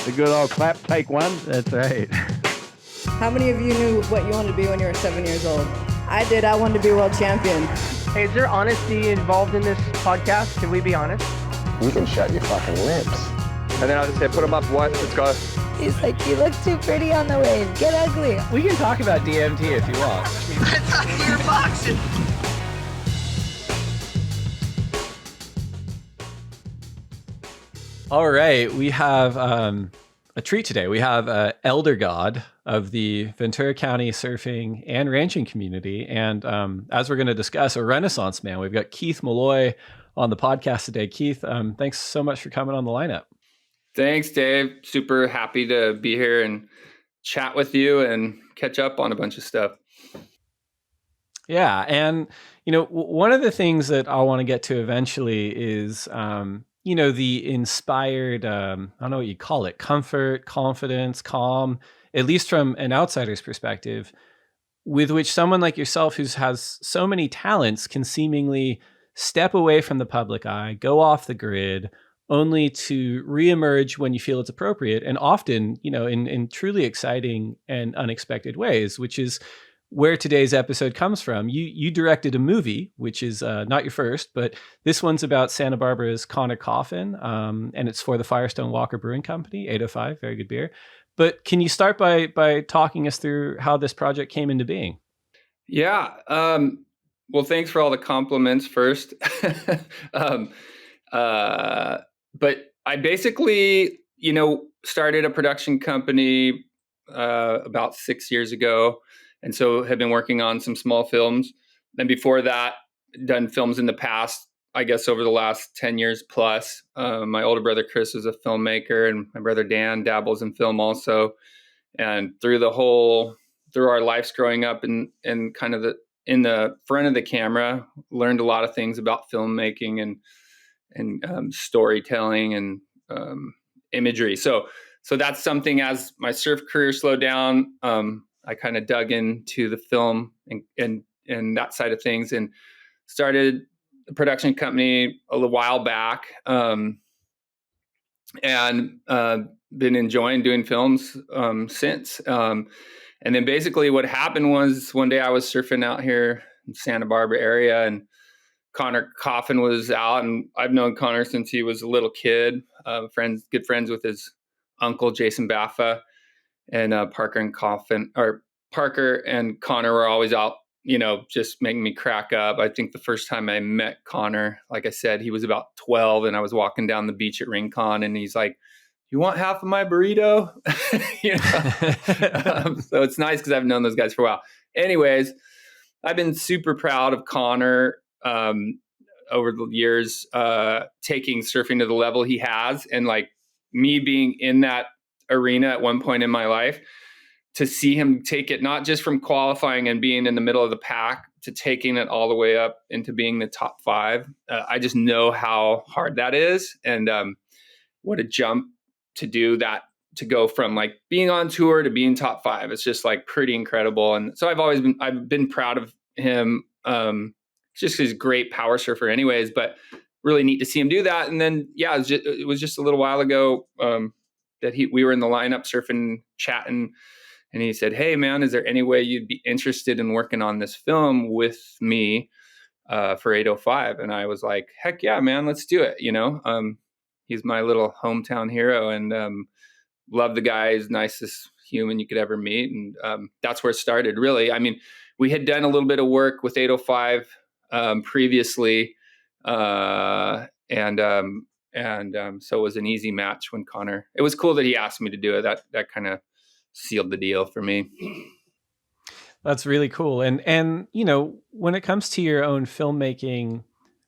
The good old clap, take one. That's right. How many of you knew what you wanted to be when you were 7 years old? I did. I wanted to be world champion. Hey, is there honesty involved in this podcast? Can we be honest? You can shut your fucking lips. And then I'll just say, put them up, what? Let's go. He's like, you look too pretty on the wave. Get ugly. We can talk about DMT if you want. I thought we were boxing. All right, we have a treat today. We have elder god of the Ventura County surfing and ranching community. And as we're going to discuss, a Renaissance man. We've got Keith Malloy on the podcast today. Keith, thanks so much for coming on the lineup. Thanks, Dave. Super happy to be here and chat with you and catch up on a bunch of stuff. Yeah. And, you know, one of the things that I want to get to eventually is, you know, the inspired, I don't know what you call it, comfort, confidence, calm, at least from an outsider's perspective, with which someone like yourself who has so many talents can seemingly step away from the public eye, go off the grid, only to reemerge when you feel it's appropriate, and often, you know, in truly exciting and unexpected ways, which is where today's episode comes from. You directed a movie, which is not your first, but this one's about Santa Barbara's Conner Coffin, and it's for the Firestone Walker Brewing Company, 805, very good beer. But can you start by talking us through how this project came into being? Yeah. Well, thanks for all the compliments first. But I basically, you know, started a production company about 6 years ago. And so have been working on some small films. Then before that, done films in the past, I guess over the last 10 years plus. My older brother, Chris, is a filmmaker, and my brother, Dan, dabbles in film also. And through our lives growing up and kind of in the front of the camera, learned a lot of things about filmmaking and storytelling and imagery. So that's something. As my surf career slowed down, I kind of dug into the film and that side of things, and started a production company a little while back, and been enjoying doing films since. And then basically what happened was one day I was surfing out here in Santa Barbara area, and Connor Coffin was out, and I've known Connor since he was a little kid. Good friends with his uncle Jason Baffa, and Parker and Connor were always out, you know, just making me crack up. I think the first time I met Connor, like I said, he was about 12, and I was walking down the beach at Rincon, and he's like, "You want half of my burrito?" You know? So it's nice because I've known those guys for a while. Anyways, I've been super proud of Connor over the years, taking surfing to the level he has, and like me being in that arena at one point in my life, to see him take it not just from qualifying and being in the middle of the pack to taking it all the way up into being the top 5. I just know how hard that is, and what a jump to do that, to go from like being on tour to being top 5. It's just like pretty incredible. And so I've been proud of him. Just he's a great power surfer anyways, but really neat to see him do that. And then, yeah, it was just a little while ago that we were in the lineup surfing, chatting, and he said, "Hey man, is there any way you'd be interested in working on this film with me for 805? And I was like, "Heck yeah, man, let's do it." You know, he's my little hometown hero, and love the guy. He's the nicest human you could ever meet. And that's where it started, really. I mean, we had done a little bit of work with 805 previously, so it was an easy match when Connor. It was cool that he asked me to do it. That kind of sealed the deal for me. That's really cool. And you know, when it comes to your own filmmaking,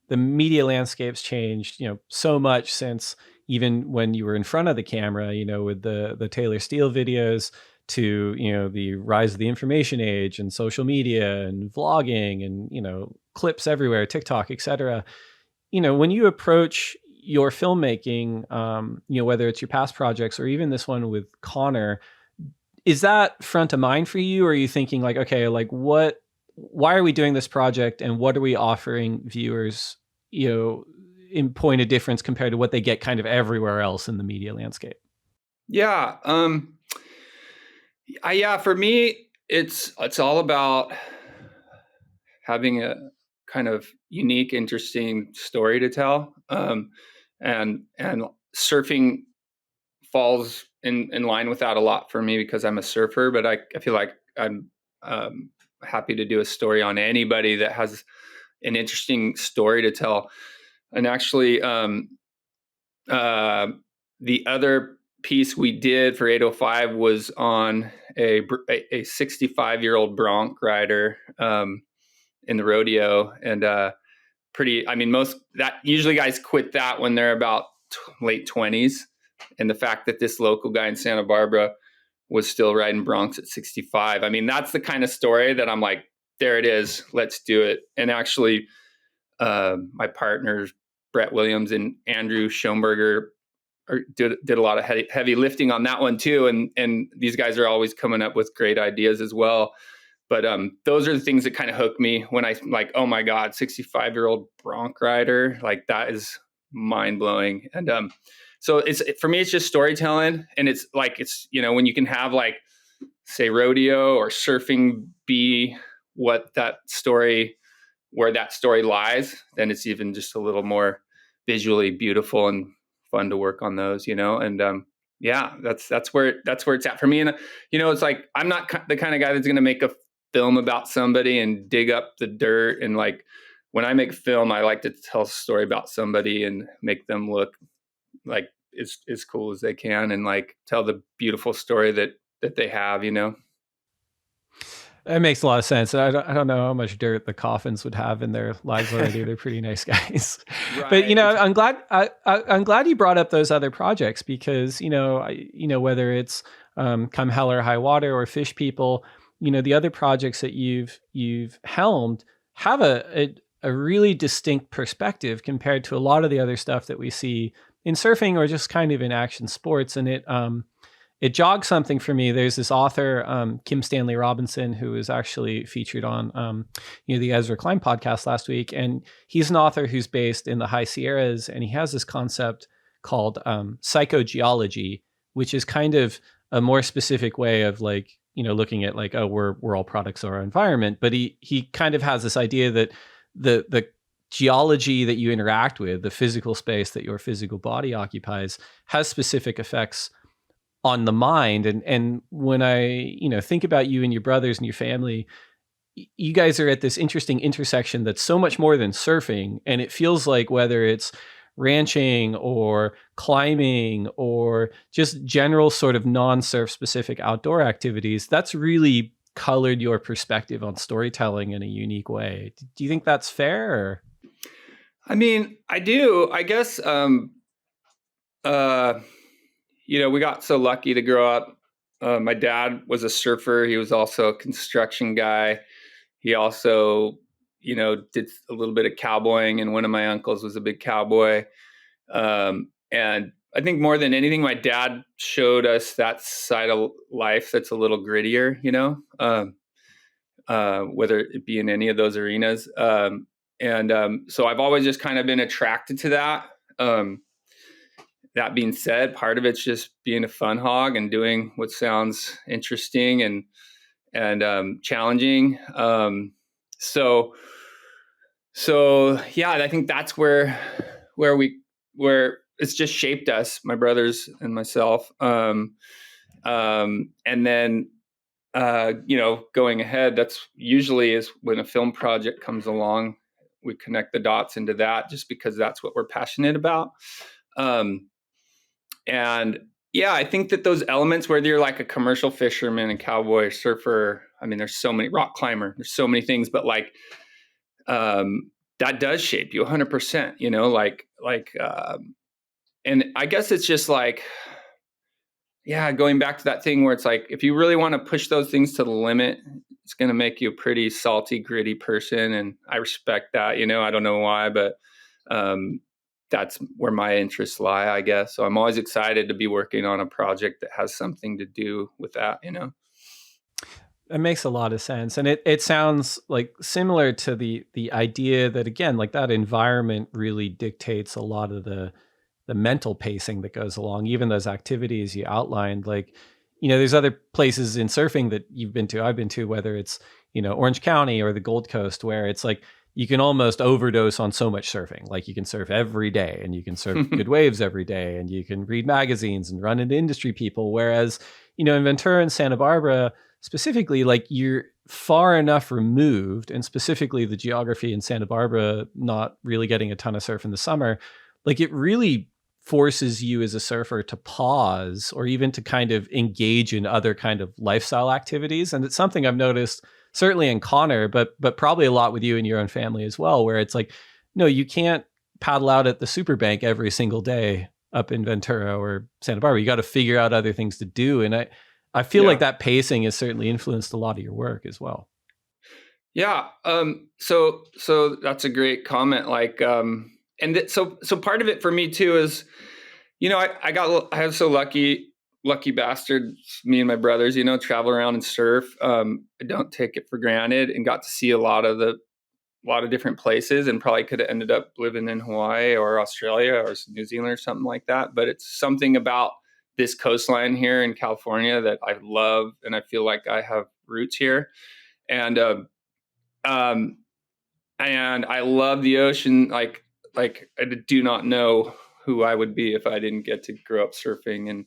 the media landscape's changed, you know, so much since even when you were in front of the camera, you know, with the Taylor Steele videos, to, you know, the rise of the information age and social media and vlogging and, you know, clips everywhere, TikTok, etc. You know, when you approach your filmmaking, you know, whether it's your past projects or even this one with Connor, is that front of mind for you? Or are you thinking like, okay, like why are we doing this project, and what are we offering viewers, you know, in point of difference compared to what they get kind of everywhere else in the media landscape? Yeah. Yeah, for me, it's all about having a kind of unique, interesting story to tell. And surfing falls in line with that a lot for me because I'm a surfer, but I feel like I'm happy to do a story on anybody that has an interesting story to tell. And actually, uh, the other piece we did for 805 was on a 65-year-old bronc rider in the rodeo, and pretty. I mean, most that usually guys quit that when they're about late 20s, and the fact that this local guy in Santa Barbara was still riding broncs at 65. I mean, that's the kind of story that I'm like, there it is, let's do it. And actually, my partners Brett Williams and Andrew Schoenberger did a lot of heavy lifting on that one too, and these guys are always coming up with great ideas as well. But those are the things that kind of hook me when I like, oh my God, 65-year-old bronc rider, like that is mind blowing. And so for me, it's just storytelling, and it's like when you can have like say rodeo or surfing be what that story where that story lies, then it's even just a little more visually beautiful and fun to work on those, and yeah, that's where it's at for me. And it's like I'm not the kind of guy that's going to make a film about somebody and dig up the dirt. And like when I make film, I like to tell a story about somebody and make them look like as cool as they can, and like tell the beautiful story that they have. That makes a lot of sense. I don't know how much dirt the Coffins would have in their lives already. They're pretty nice guys. Right. But I'm glad you brought up those other projects because whether it's Come Hell or High Water or Fish People, the other projects that you've helmed have a really distinct perspective compared to a lot of the other stuff that we see in surfing or just kind of in action sports, and it jogged something for me. There's this author, Kim Stanley Robinson, who was actually featured on, the Ezra Klein podcast last week. And he's an author who's based in the High Sierras. And he has this concept called psychogeology, which is kind of a more specific way of like, looking at like, oh, we're all products of our environment. But he kind of has this idea that the geology that you interact with, the physical space that your physical body occupies, has specific effects on the mind. And when I, think about you and your brothers and your family, you guys are at this interesting intersection that's so much more than surfing. And it feels like whether it's ranching or climbing or just general sort of non-surf specific outdoor activities, that's really colored your perspective on storytelling in a unique way. Do you think that's fair? Or? I mean, I do. I guess we got so lucky to grow up. My dad was a surfer. He was also a construction guy. He also, did a little bit of cowboying, and one of my uncles was a big cowboy. And I think more than anything, my dad showed us that side of life that's a little grittier, whether it be in any of those arenas. So I've always just kind of been attracted to that. That being said, part of it's just being a fun hog and doing what sounds interesting and challenging. So yeah, I think that's where it's just shaped us, my brothers and myself. And then going ahead, that's usually is when a film project comes along, we connect the dots into that just because that's what we're passionate about. And yeah, I think that those elements, whether you're like a commercial fisherman, a cowboy, surfer, I mean, there's so many, rock climber, there's so many things, but like, that does shape you 100%, and I guess it's just like, yeah, going back to that thing where it's like, if you really want to push those things to the limit, it's going to make you a pretty salty, gritty person. And I respect that, I don't know why, but, that's where my interests lie, I guess. So I'm always excited to be working on a project that has something to do with that, It makes a lot of sense. And it sounds like similar to the idea that, again, like that environment really dictates a lot of the the mental pacing that goes along, even those activities you outlined. Like, there's other places in surfing that you've been to, I've been to, whether it's, Orange County or the Gold Coast, where it's like you can almost overdose on so much surfing. Like you can surf every day and you can surf good waves every day and you can read magazines and run into industry people. Whereas, in Ventura and Santa Barbara specifically, like you're far enough removed, and specifically the geography in Santa Barbara, not really getting a ton of surf in the summer, like it really forces you as a surfer to pause or even to kind of engage in other kind of lifestyle activities. And it's something I've noticed certainly in Connor, but probably a lot with you and your own family as well, where it's like, no, you can't paddle out at the Superbank every single day up in Ventura or Santa Barbara. You got to figure out other things to do. And I feel like that pacing has certainly influenced a lot of your work as well. Yeah. So that's a great comment. Like, so part of it for me too is, I have so lucky bastards, me and my brothers, travel around and surf. I don't take it for granted, and got to see a lot of different places, and probably could have ended up living in Hawaii or Australia or New Zealand or something like that. But it's something about this coastline here in California that I love, and I feel like I have roots here. And I love the ocean. Like I do not know who I would be if I didn't get to grow up surfing,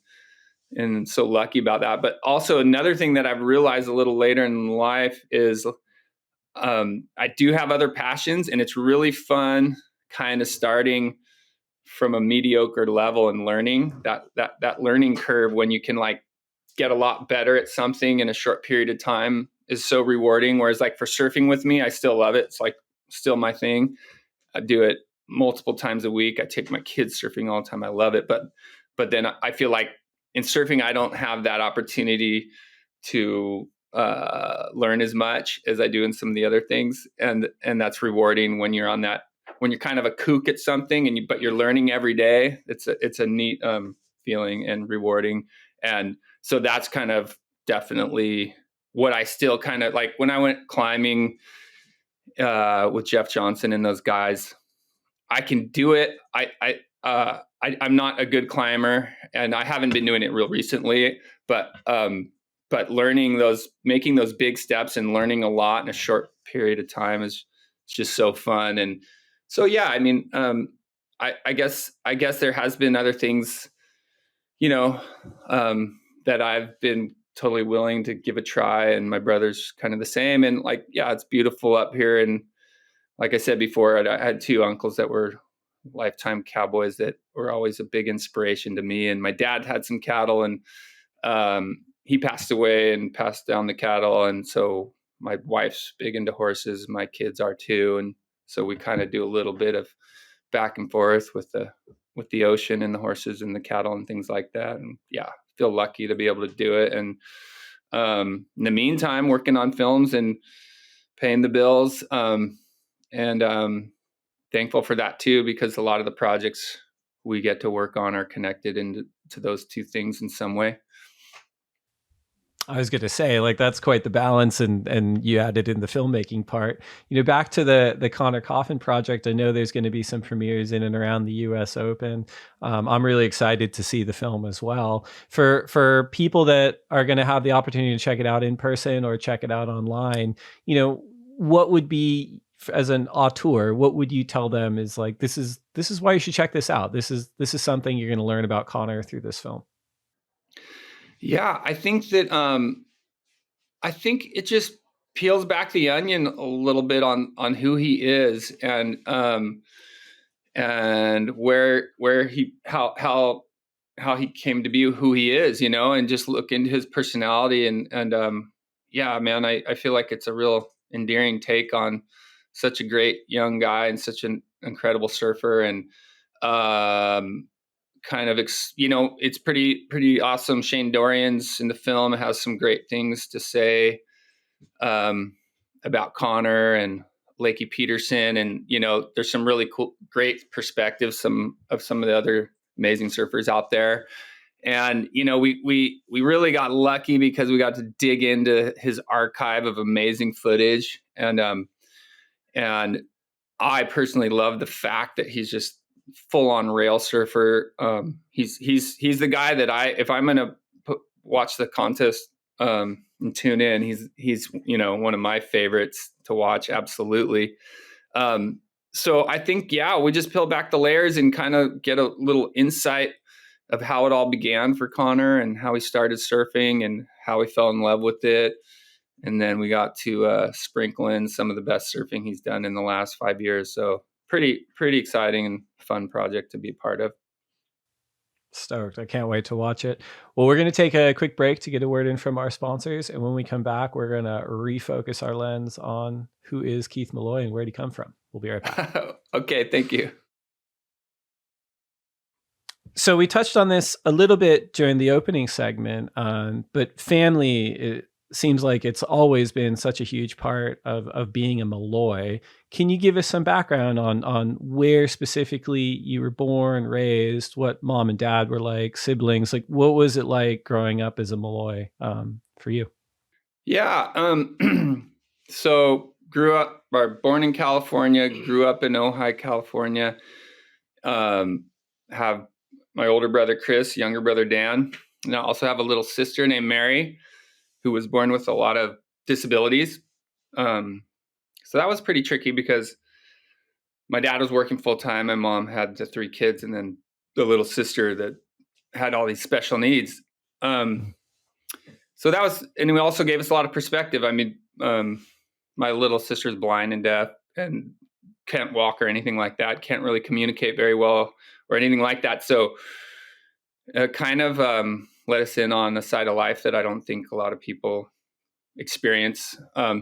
and so lucky about that. But also another thing that I've realized a little later in life is I do have other passions, and it's really fun kind of starting from a mediocre level and learning that learning curve when you can like get a lot better at something in a short period of time is so rewarding. Whereas like for surfing with me, I still love it. It's like still my thing. I do it multiple times a week. I take my kids surfing all the time. I love it. But then I feel like in surfing, I don't have that opportunity to learn as much as I do in some of the other things. And that's rewarding when you're kind of a kook at something but you're learning every day. It's a neat feeling and rewarding. And so that's kind of definitely what I still kind of like when I went climbing with Jeff Johnson and those guys. I can do it. I'm not a good climber, and I haven't been doing it real recently, but making those big steps and learning a lot in a short period of time is just so fun. And so, yeah, I mean, I guess there has been other things, that I've been totally willing to give a try, and my brother's kind of the same. And like, yeah, it's beautiful up here. And like I said before, I had two uncles that were lifetime cowboys that were always a big inspiration to me. And my dad had some cattle, and he passed away and passed down the cattle. And so my wife's big into horses. My kids are too. And so we kind of do a little bit of back and forth with the ocean and the horses and the cattle and things like that. And yeah, feel lucky to be able to do it. And in the meantime, working on films and paying the bills. And thankful for that too, because a lot of the projects we get to work on are connected into those two things in some way. I was going to say, like, that's quite the balance, and you added in the filmmaking part. Back to the Connor Coffin project, I know there's going to be some premieres in and around the US Open. I'm really excited to see the film as well. For people that are going to have the opportunity to check it out in person or check it out online, what would be, as an auteur, what would you tell them is like, this is why you should check this out. This is something you're going to learn about Connor through this film. Yeah, I think that I think it just peels back the onion a little bit on who he is, and where he how he came to be who he is, and just look into his personality and yeah, man, I feel like it's a real endearing take on such a great young guy and such an incredible surfer, and kind of, it's pretty awesome. Shane Dorian's in the film, has some great things to say about Connor and Lakey Peterson. And, there's some really cool, great perspectives, some of the other amazing surfers out there. And, we really got lucky because we got to dig into his archive of amazing footage. And I personally love the fact that he's just full on rail surfer. He's the guy that if I'm gonna watch the contest and tune in, he's one of my favorites to watch. Absolutely. So I think, we just peel back the layers and kind of get a little insight of how it all began for Connor and how he started surfing and how he fell in love with it. And then we got to sprinkle in some of the best surfing he's done in the last 5 years. So pretty exciting and fun project to be a part of. Stoked. I can't wait to watch it. Well, we're going to take a quick break to get a word in from our sponsors. And when we come back, we're going to refocus our lens on who is Keith Malloy and where did he come from. We'll be right back. Okay, thank you. So we touched on this a little bit during the opening segment, but family, it seems like it's always been such a huge part of being a Malloy. Can you give us some background on where specifically you were born, raised, what mom and dad were like, siblings? Like, what was it like growing up as a Malloy for you? Yeah. So born in California, grew up in Ojai, California. Have my older brother, Chris, younger brother, Dan. And I also have a little sister named Mary, who was born with a lot of disabilities. So that was pretty tricky because my dad was working full time. My mom had the 3 kids and then the little sister that had all these special needs. So that was, and it also gave us a lot of perspective. I mean, my little sister's blind and deaf and can't walk or anything like that. Can't really communicate very well or anything like that. So it kind of let us in on a side of life that I don't think a lot of people experience. A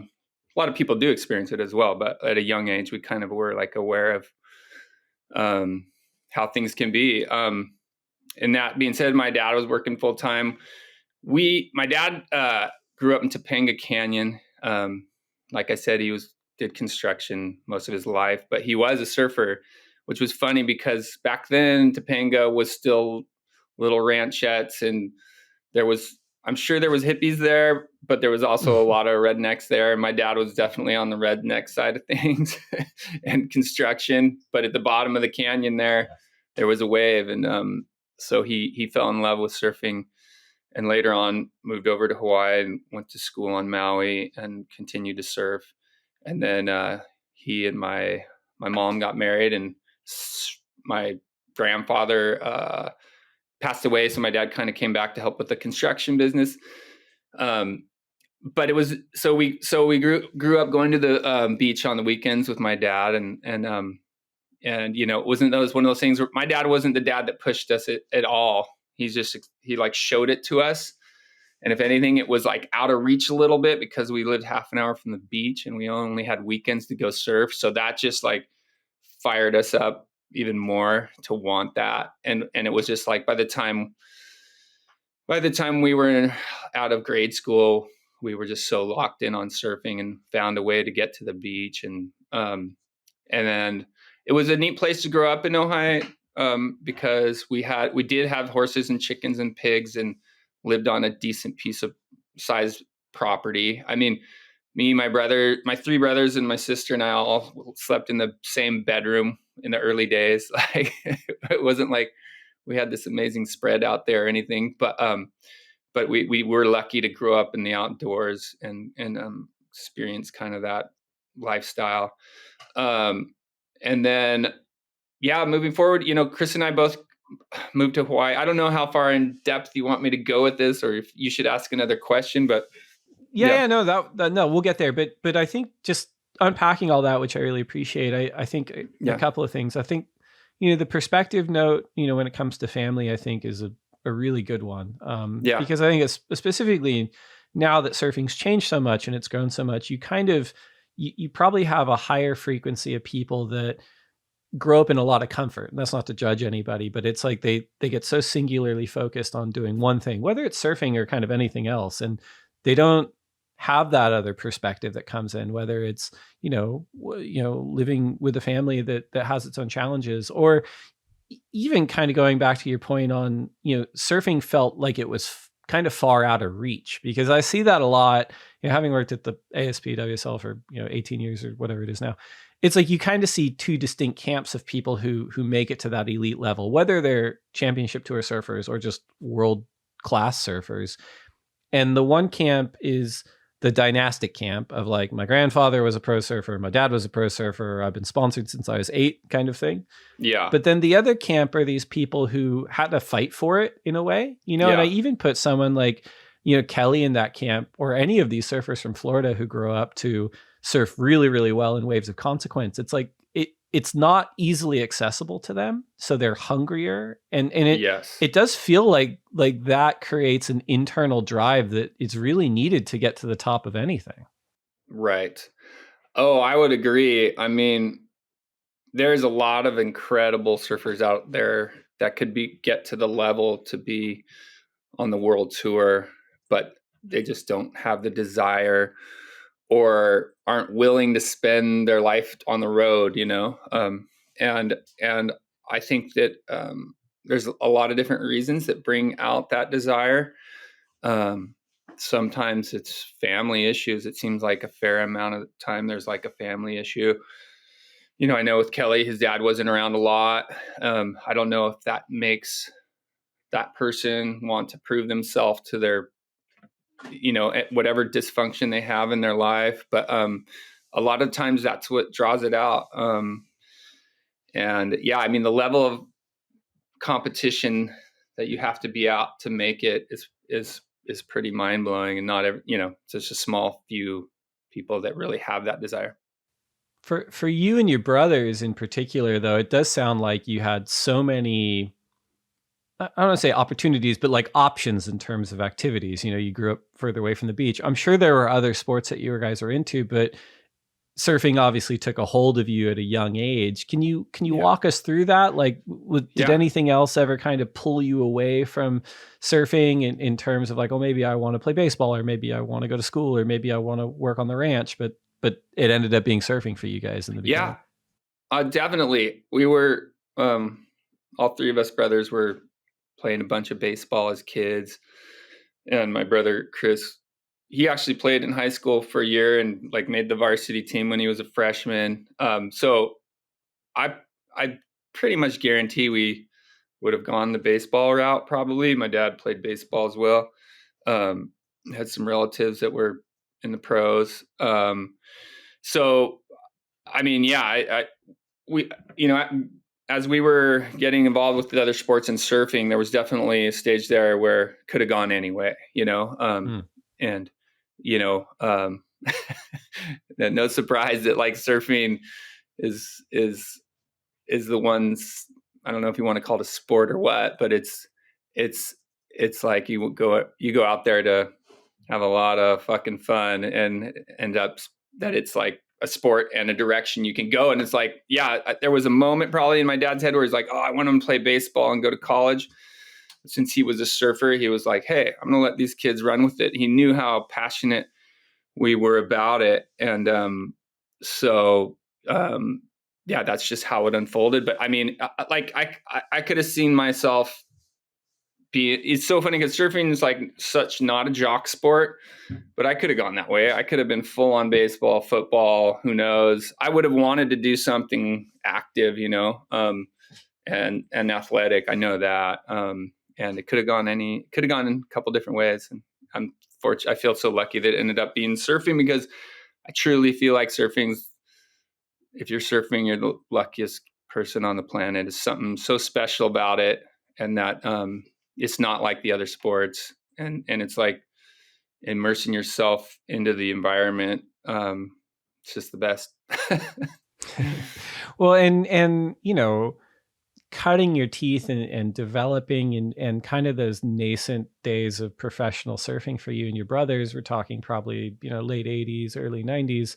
lot of people do experience it as well, but at a young age, we kind of were like aware of how things can be. And that being said, my dad was working full time. My dad grew up in Topanga Canyon. Like I said, he did construction most of his life, but he was a surfer, which was funny because back then Topanga was still little ranchettes, and I'm sure there was hippies there, but there was also a lot of rednecks there. And my dad was definitely on the redneck side of things and construction. But at the bottom of the canyon there was a wave. And so he fell in love with surfing and later on moved over to Hawaii and went to school on Maui and continued to surf. And then he and my mom got married, and my grandfather passed away. So my dad kind of came back to help with the construction business. But it was, so we grew up going to the beach on the weekends with my dad. And it wasn't one of those things where my dad wasn't the dad that pushed us at all. He like showed it to us. And if anything, it was like out of reach a little bit because we lived half an hour from the beach and we only had weekends to go surf. So that just like fired us up even more to want that. And it was just like, by the time we were out of grade school, we were just so locked in on surfing and found a way to get to the beach. And then it was a neat place to grow up in Ojai, because we did have horses and chickens and pigs and lived on a decent piece of size property. I mean, me, my 3 brothers and my sister and I all slept in the same bedroom in the early days. Like it wasn't like we had this amazing spread out there or anything, but we were lucky to grow up in the outdoors and experience kind of that lifestyle. And then, moving forward, Chris and I both moved to Hawaii. I don't know how far in depth you want me to go with this, or if you should ask another question, but no, we'll get there. But I think just unpacking all that, which I really appreciate. I think a couple of things. I think, the perspective note, when it comes to family, I think is a really good one. Because I think it's specifically now that surfing's changed so much and it's grown so much, you kind of, you probably have a higher frequency of people that grow up in a lot of comfort. And that's not to judge anybody, but it's like they get so singularly focused on doing one thing, whether it's surfing or kind of anything else. And they don't have that other perspective that comes in, whether it's, living with a family that has its own challenges, or even kind of going back to your point on, surfing felt like it was kind of far out of reach, because I see that a lot, having worked at the ASP WSL for, 18 years or whatever it is now. it's like you kind of see two distinct camps of people who make it to that elite level, whether they're championship tour surfers or just world class surfers. And the one camp is the dynastic camp of like, my grandfather was a pro surfer, my dad was a pro surfer, I've been sponsored since I was 8 kind of thing. Yeah. But then the other camp are these people who had to fight for it in a way, you know, and I even put someone like, you know, Kelly in that camp, or any of these surfers from Florida who grow up to surf really, really well in waves of consequence. It's like, it's not easily accessible to them. So they're hungrier. And it does feel like that creates an internal drive that is really needed to get to the top of anything. Right. Oh, I would agree. I mean, there's a lot of incredible surfers out there that could get to the level to be on the world tour, but they just don't have the desire or aren't willing to spend their life on the road, you know? And I think that there's a lot of different reasons that bring out that desire. Sometimes it's family issues. It seems like a fair amount of the time there's like a family issue. You know, I know with Kelly, his dad wasn't around a lot. I don't know if that makes that person want to prove themselves to their, you know, whatever dysfunction they have in their life. But a lot of times that's what draws it out. And yeah, I mean, the level of competition that you have to be out to make it is pretty mind blowing, and not every, you know, it's just a small few people that really have that desire. For you and your brothers in particular, though, it does sound like you had so many, I don't want to say opportunities, but like options in terms of activities. You know, you grew up further away from the beach. I'm sure there were other sports that you guys were into, but surfing obviously took a hold of you at a young age. Can you walk us through that? Like, did anything else ever kind of pull you away from surfing in terms of like, oh, maybe I want to play baseball, or maybe I want to go to school, or maybe I want to work on the ranch, but it ended up being surfing for you guys in the beginning? Yeah, definitely. We were, all three of us brothers were playing a bunch of baseball as kids. And my brother, Chris, he actually played in high school for a year and like made the varsity team when he was a freshman. So I pretty much guarantee we would have gone the baseball route. Probably. My dad played baseball as well. Had some relatives that were in the pros. So, I mean, yeah, we, you know, as we were getting involved with the other sports and surfing, there was definitely a stage there where could have gone anyway, you know, and, you know, no surprise that like surfing is the ones, I don't know if you want to call it a sport or what, but it's like you go out there to have a lot of fucking fun and end up that it's like a sport and a direction you can go. And it's like, yeah, there was a moment probably in my dad's head where he's like, oh, I want him to play baseball and go to college. Since he was a surfer, he was like, hey, I'm going to let these kids run with it. He knew how passionate we were about it. And yeah, that's just how it unfolded. But I mean, I could have seen myself it's so funny because surfing is like such not a jock sport, but I could have gone that way. I could have been full on baseball, football, who knows? I would have wanted to do something active, you know, and athletic. I know that. And it could have gone in a couple different ways. And I feel so lucky that it ended up being surfing, because I truly feel like if you're surfing, you're the luckiest person on the planet. It's something so special about it. And that, it's not like the other sports, and it's like immersing yourself into the environment. It's just the best. Well, and you know, cutting your teeth and developing and kind of those nascent days of professional surfing for you and your brothers, we're talking probably, you know, late 80s, early 90s.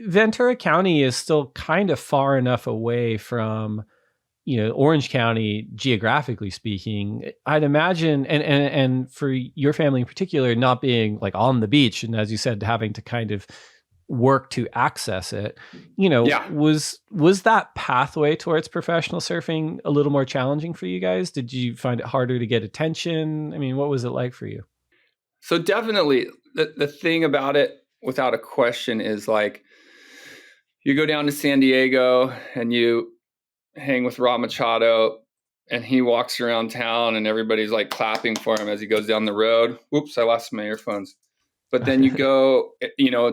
Ventura County is still kind of far enough away from, you know, Orange County, geographically speaking. I'd imagine, and for your family in particular, not being like on the beach, and as you said, having to kind of work to access it, you know, was that pathway towards professional surfing a little more challenging for you guys? Did you find it harder to get attention? I mean, what was it like for you? So definitely the thing about it, without a question, is like, you go down to San Diego and you hang with Rob Machado, and he walks around town and everybody's like clapping for him as he goes down the road. Whoops, I lost my earphones. But then you go,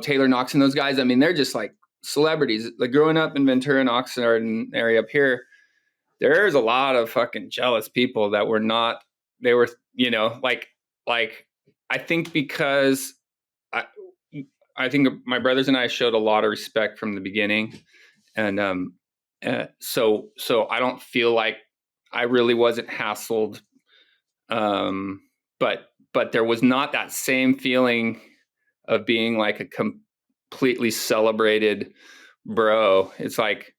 Taylor Knox and those guys, I mean, they're just like celebrities. Like growing up in Ventura and Oxnard and area up here, there's a lot of fucking jealous people that were not, they were, like I think because I think my brothers and I showed a lot of respect from the beginning. And so I don't feel like I really wasn't hassled. But there was not that same feeling of being like a completely celebrated bro. It's like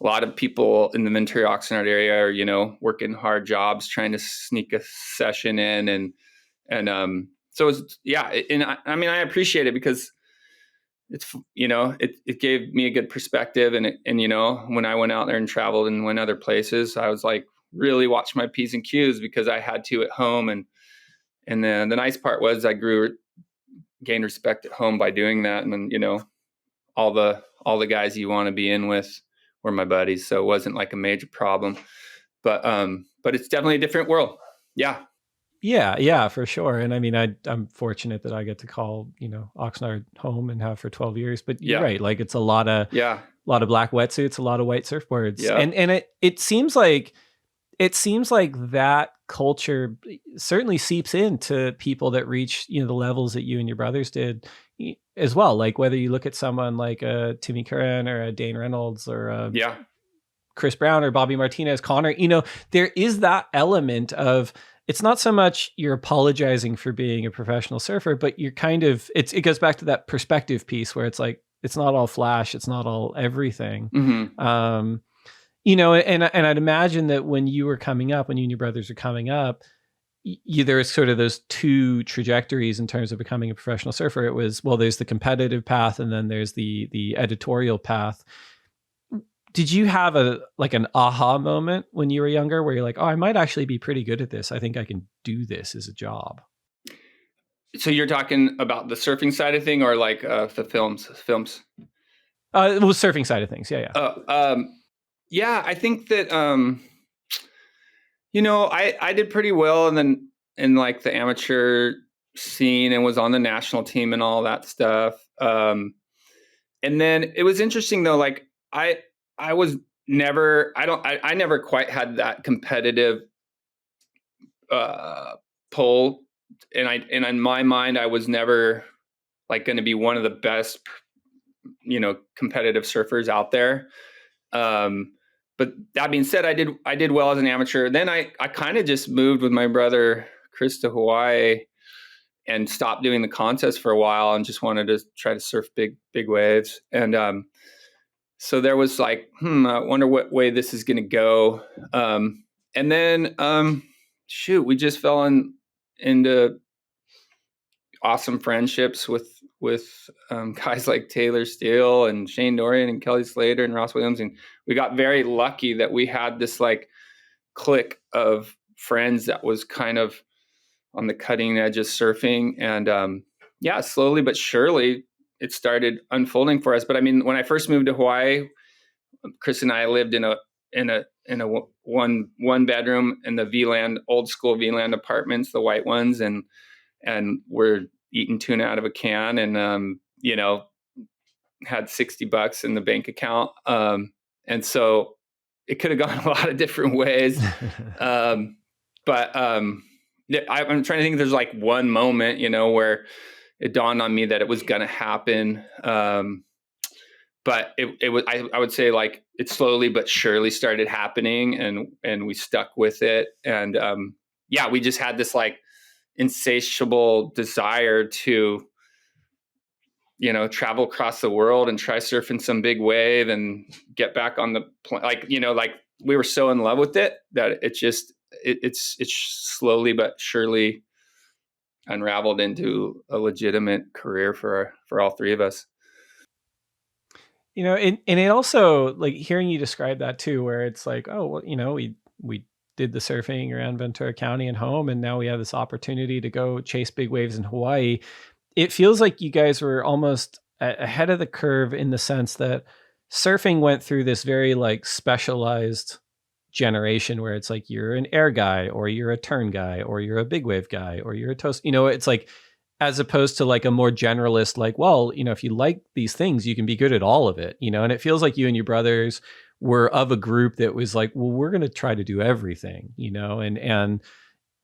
a lot of people in the Ventura Oxnard area are, working hard jobs, trying to sneak a session in. And so it's, yeah. And I mean, I appreciate it because it's, it gave me a good perspective. And when I went out there and traveled and went other places, I was like, really watch my P's and Q's because I had to at home. And then the nice part was I gained respect at home by doing that. And then, all the guys you want to be in with were my buddies. So it wasn't like a major problem, but it's definitely a different world. Yeah. Yeah, for sure. And I mean, I'm fortunate that I get to call, Oxnard home and have for 12 years, but you're right. Like it's a lot of black wetsuits, a lot of white surfboards. Yeah. And it seems like that culture certainly seeps into people that reach, the levels that you and your brothers did as well. Like whether you look at someone like a Timmy Curran or a Dane Reynolds or a Chris Brown or Bobby Martinez, Connor, there is that element of, it's not so much you're apologizing for being a professional surfer, but you're kind of, it goes back to that perspective piece where it's like, it's not all flash. It's not all everything. Mm-hmm. And I'd imagine that when you were coming up, when you and your brothers were coming up, there was sort of those two trajectories in terms of becoming a professional surfer. It was, well, there's the competitive path and then there's the editorial path. Did you have an aha moment when you were younger where you're like, oh, I might actually be pretty good at this. I think I can do this as a job. So you're talking about the surfing side of thing or like the films? It was surfing side of things. Yeah. Yeah, I think that, I did pretty well and then in like the amateur scene and was on the national team and all that stuff. And then it was interesting though, like I was never, I never quite had that competitive pull. And in my mind, I was never like going to be one of the best, competitive surfers out there. But that being said, I did well as an amateur. Then I kind of just moved with my brother Chris to Hawaii and stopped doing the contest for a while and just wanted to try to surf big waves. And so there was like, I wonder what way this is going to go. And then, we just fell into awesome friendships with guys like Taylor Steele and Shane Dorian and Kelly Slater and Ross Williams. And we got very lucky that we had this like clique of friends that was kind of on the cutting edge of surfing. And slowly but surely it started unfolding for us. But I mean, when I first moved to Hawaii, Chris and I lived in a one bedroom in the VLAND, old school VLAND apartments, the white ones. And we're eating tuna out of a can and, had $60 in the bank account. And so it could have gone a lot of different ways. But I'm trying to think if there's like one moment, where it dawned on me that it was going to happen. But it was, I would say like it slowly but surely started happening and we stuck with it. And we just had this like insatiable desire to, travel across the world and try surfing some big wave and get back on the like we were so in love with it that it's slowly but surely unraveled into a legitimate career for all three of us. And it also, like hearing you describe that too, where it's like, oh, well, we did the surfing around Ventura County and home, and now we have this opportunity to go chase big waves in Hawaii. It feels like you guys were almost ahead of the curve in the sense that surfing went through this very like specialized generation where it's like you're an air guy or you're a turn guy or you're a big wave guy or you're a toast, it's like, as opposed to like a more generalist, like, well, if you like these things, you can be good at all of it, and it feels like you and your brothers were of a group that was like, well, we're going to try to do everything, and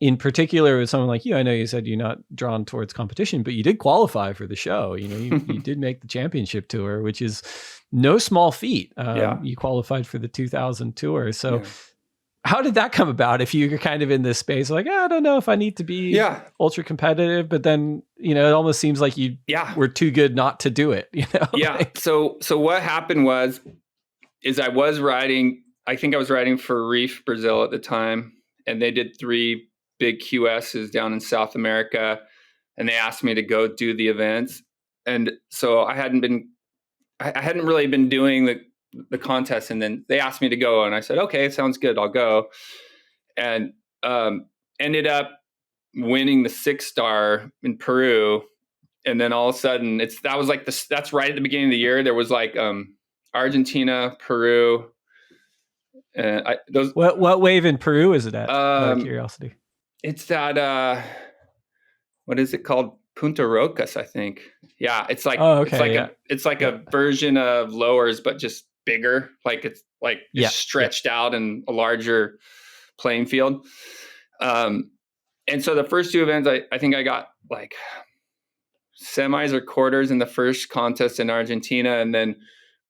in particular with someone like you, I know you said you're not drawn towards competition, but you did qualify for the show. You did make the championship tour, which is no small feat. You qualified for the 2000 tour. So how did that come about? If you're kind of in this space, like, I don't know if I need to be ultra competitive, but then, it almost seems like you were too good not to do it, Yeah. So what happened is I was riding for Reef Brazil at the time, and they did 3 big QSs down in South America, and they asked me to go do the events. And so I hadn't really been doing the contest, and then they asked me to go, and I said, okay, sounds good, I'll go. And ended up winning the 6-star in Peru. And then all of a sudden that's right at the beginning of the year. There was like Argentina, Peru. What wave in Peru is it at? Out of curiosity. It's that what is it called? Punta Rocas, I think. Yeah, it's like it's like a version of lowers, but just bigger. Like it's stretched out and a larger playing field. And so the first 2 events, I think I got like semis or quarters in the first contest in Argentina, and then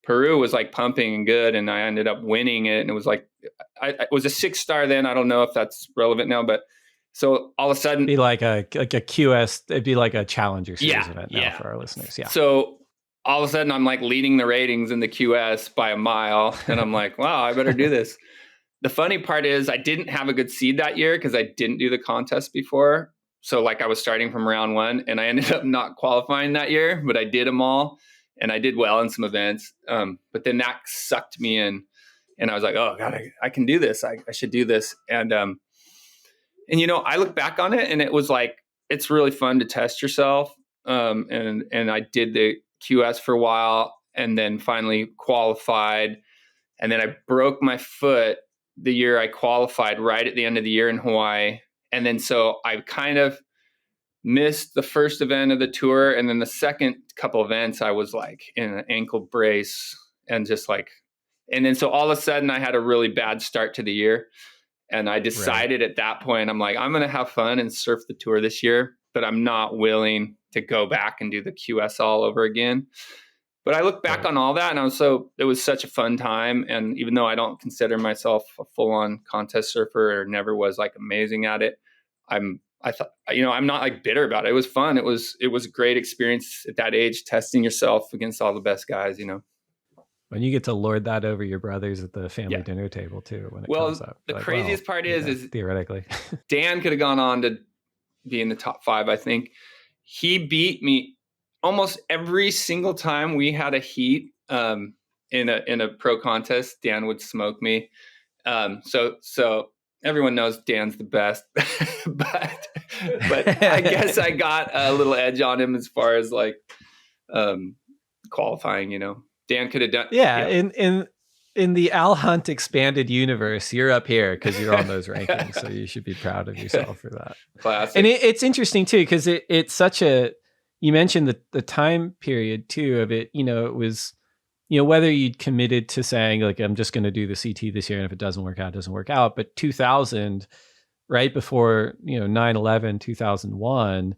Peru was like pumping and good, and I ended up winning it. And it was like it was a 6-star then. I don't know if that's relevant now, but. So all of a sudden, it'd be like a QS. It'd be like a Challenger Series event now for our listeners. Yeah. So all of a sudden, I'm like leading the ratings in the QS by a mile, and I'm like, wow, I better do this. The funny part is, I didn't have a good seed that year because I didn't do the contest before. So like I was starting from round 1, and I ended up not qualifying that year, but I did them all, and I did well in some events. But then that sucked me in, and I was like, oh God, I can do this. I should do this, and I look back on it, and it was like, it's really fun to test yourself. And I did the QS for a while, and then finally qualified. And then I broke my foot the year I qualified, right at the end of the year in Hawaii. And then so I kind of missed the first event of the tour. And then the second couple events, I was like in an ankle brace and and then so all of a sudden I had a really bad start to the year. And I decided at that point, I'm like, I'm going to have fun and surf the tour this year, but I'm not willing to go back and do the QS all over again. But I look back on all that, and it was such a fun time. And even though I don't consider myself a full-on contest surfer or never was like amazing at it, I'm not like bitter about it. It was fun. It was a great experience at that age, testing yourself against all the best guys, When you get to lord that over your brothers at the family dinner table too. When it comes up. The craziest part is theoretically, Dan could have gone on to be in the top 5. I think he beat me almost every single time we had a heat in a pro contest. Dan would smoke me. So everyone knows Dan's the best, but I guess I got a little edge on him as far as like qualifying. Dan could have done. Yeah. In the Al Hunt expanded universe, you're up here because you're on those rankings. So you should be proud of yourself for that. Classic. And it's interesting too, because it's such you mentioned the time period too of it, it was, whether you'd committed to saying like, I'm just going to do the CT this year. And if it doesn't work out, it doesn't work out. But 2000, right before, 9/11, 2001.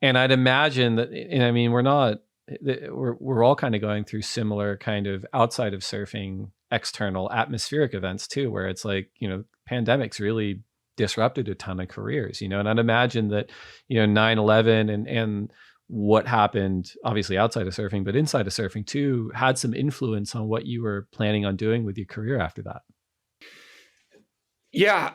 And I'd imagine that, and I mean, we're all kind of going through similar kind of outside of surfing external atmospheric events too, where it's like, pandemics really disrupted a ton of careers, and I'd imagine that, 9/11 and what happened obviously outside of surfing, but inside of surfing too, had some influence on what you were planning on doing with your career after that. Yeah.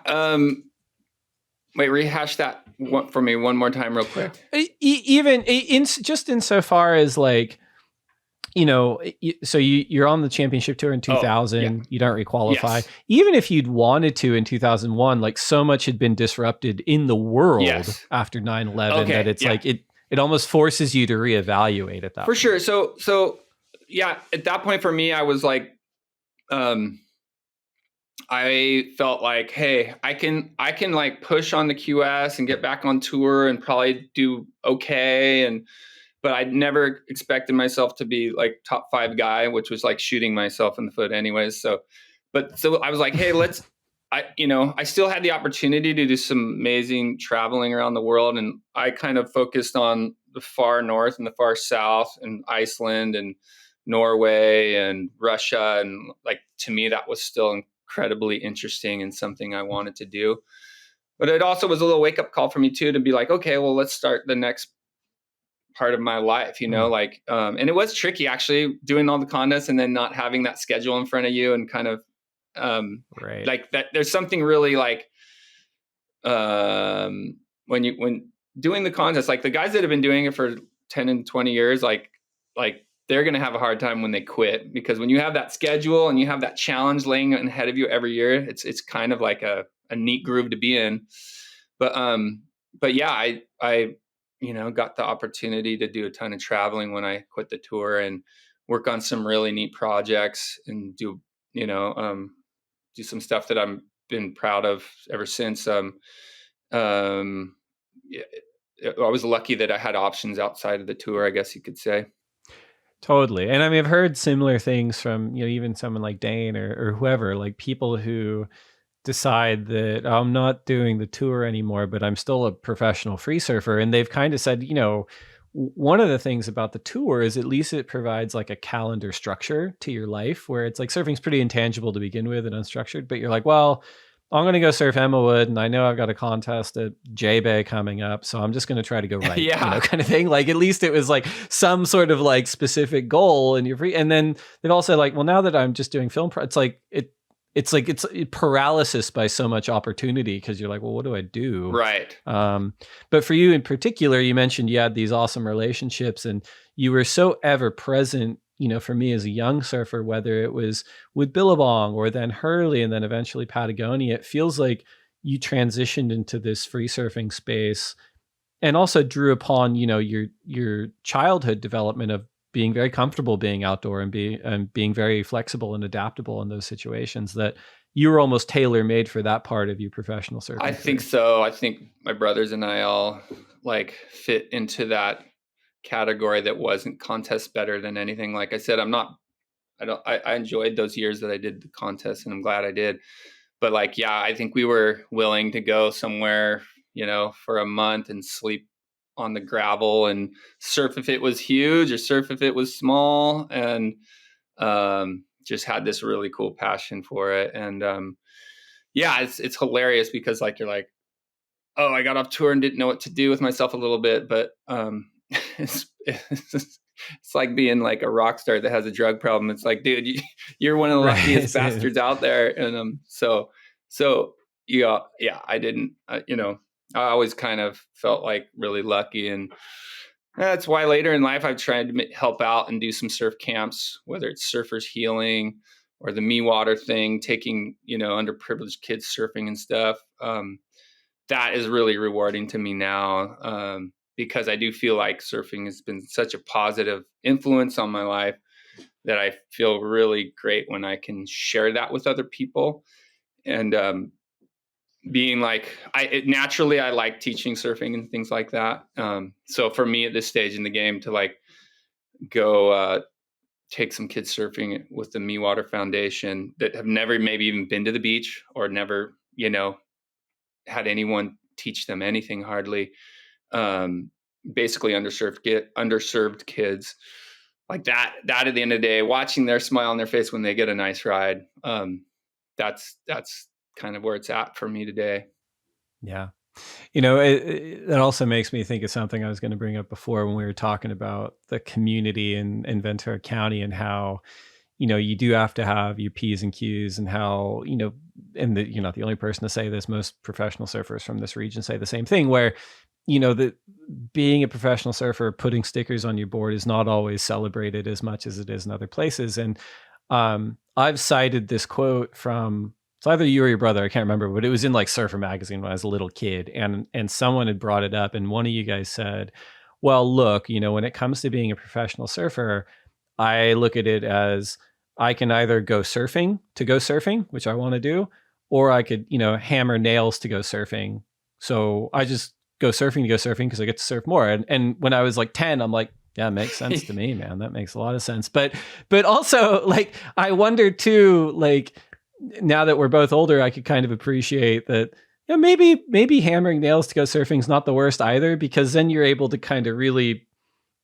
Wait, rehash that for me one more time real quick. Even just insofar as like, so you're on the championship tour in 2000, you don't requalify. Yes. Even if you'd wanted to in 2001, like so much had been disrupted in the world after 9/11 that it's like, it almost forces you to reevaluate at that for sure. So at that point for me, I was like, I felt like, hey, I can like push on the QS and get back on tour and probably do okay. But I never expected myself to be like top 5 guy, which was like shooting myself in the foot anyways. So I was like, hey, I still had the opportunity to do some amazing traveling around the world. And I kind of focused on the far north and the far south and Iceland and Norway and Russia. And like, to me, that was still incredibly interesting and something I wanted to do. But it also was a little wake up call for me too, to be like, okay, well, let's start the next part of my life, like, and it was tricky actually doing all the contests and then not having that schedule in front of you and kind of, right. like that. There's something really like, when doing the contest, like the guys that have been doing it for 10 and 20 years, like they're going to have a hard time when they quit, because when you have that schedule and you have that challenge laying ahead of you every year, it's kind of like a neat groove to be in. But yeah, I got the opportunity to do a ton of traveling when I quit the tour and work on some really neat projects and do some stuff that I've been proud of ever since. Yeah, I was lucky that I had options outside of the tour, I guess you could say. Totally. And I mean, I've heard similar things from, even someone like Dane or whoever, like people who decide that I'm not doing the tour anymore, but I'm still a professional free surfer. And they've kind of said, one of the things about the tour is at least it provides like a calendar structure to your life, where it's like surfing's pretty intangible to begin with and unstructured, but you're like, well, I'm going to go surf Emmawood and I know I've got a contest at J-Bay coming up, so I'm just going to try to go right, yeah. Kind of thing. Like at least it was like some sort of like specific goal and you're free. And then they've also like, well, now that I'm just doing film, it's like, it's paralysis by so much opportunity, because you're like, well, what do I do? Right. But for you in particular, you mentioned you had these awesome relationships and you were so ever present, for me as a young surfer, whether it was with Billabong or then Hurley and then eventually Patagonia, it feels like you transitioned into this free surfing space and also drew upon, your childhood development of being very comfortable being outdoor and being very flexible and adaptable in those situations, that you were almost tailor-made for that part of your professional surfing. I think so. I think my brothers and I all like fit into that category that wasn't contest better than anything. Like I said, I enjoyed those years that I did the contest and I'm glad I did. But like, yeah, I think we were willing to go somewhere, for a month and sleep on the gravel and surf if it was huge or surf if it was small, and just had this really cool passion for it. And yeah, it's hilarious because like you're like, oh, I got off tour and didn't know what to do with myself a little bit, but it's like being like a rock star that has a drug problem. It's like, dude, you're one of the luckiest bastards out there. And so yeah, I didn't, I always kind of felt like really lucky. And that's why later in life, I've tried to help out and do some surf camps, whether it's Surfers Healing or the Me Water thing, taking, underprivileged kids surfing and stuff. That is really rewarding to me now, because I do feel like surfing has been such a positive influence on my life that I feel really great when I can share that with other people. And being like, naturally, I like teaching surfing and things like that. So for me at this stage in the game to like go take some kids surfing with the Me Water Foundation that have never maybe even been to the beach or never, had anyone teach them anything hardly. Basically underserved kids like that at the end of the day, watching their smile on their face when they get a nice ride. That's kind of where it's at for me today. Yeah. It also makes me think of something I was going to bring up before when we were talking about the community in Ventura County and how, you do have to have your P's and Q's and how, and you're not the only person to say this. Most professional surfers from this region say the same thing, where, that being a professional surfer, putting stickers on your board is not always celebrated as much as it is in other places. And I've cited this quote from, it's either you or your brother, I can't remember, but it was in like Surfer Magazine when I was a little kid, and someone had brought it up, and one of you guys said, well, look, when it comes to being a professional surfer, I look at it as I can either go surfing, which I want to do, or I could, hammer nails to go surfing. So I just go surfing because I get to surf more. And when I was like 10, I'm like, yeah, it makes sense to me, man. That makes a lot of sense. But also, like, I wonder too, like, now that we're both older, I could kind of appreciate that, maybe hammering nails to go surfing is not the worst either, because then you're able to kind of really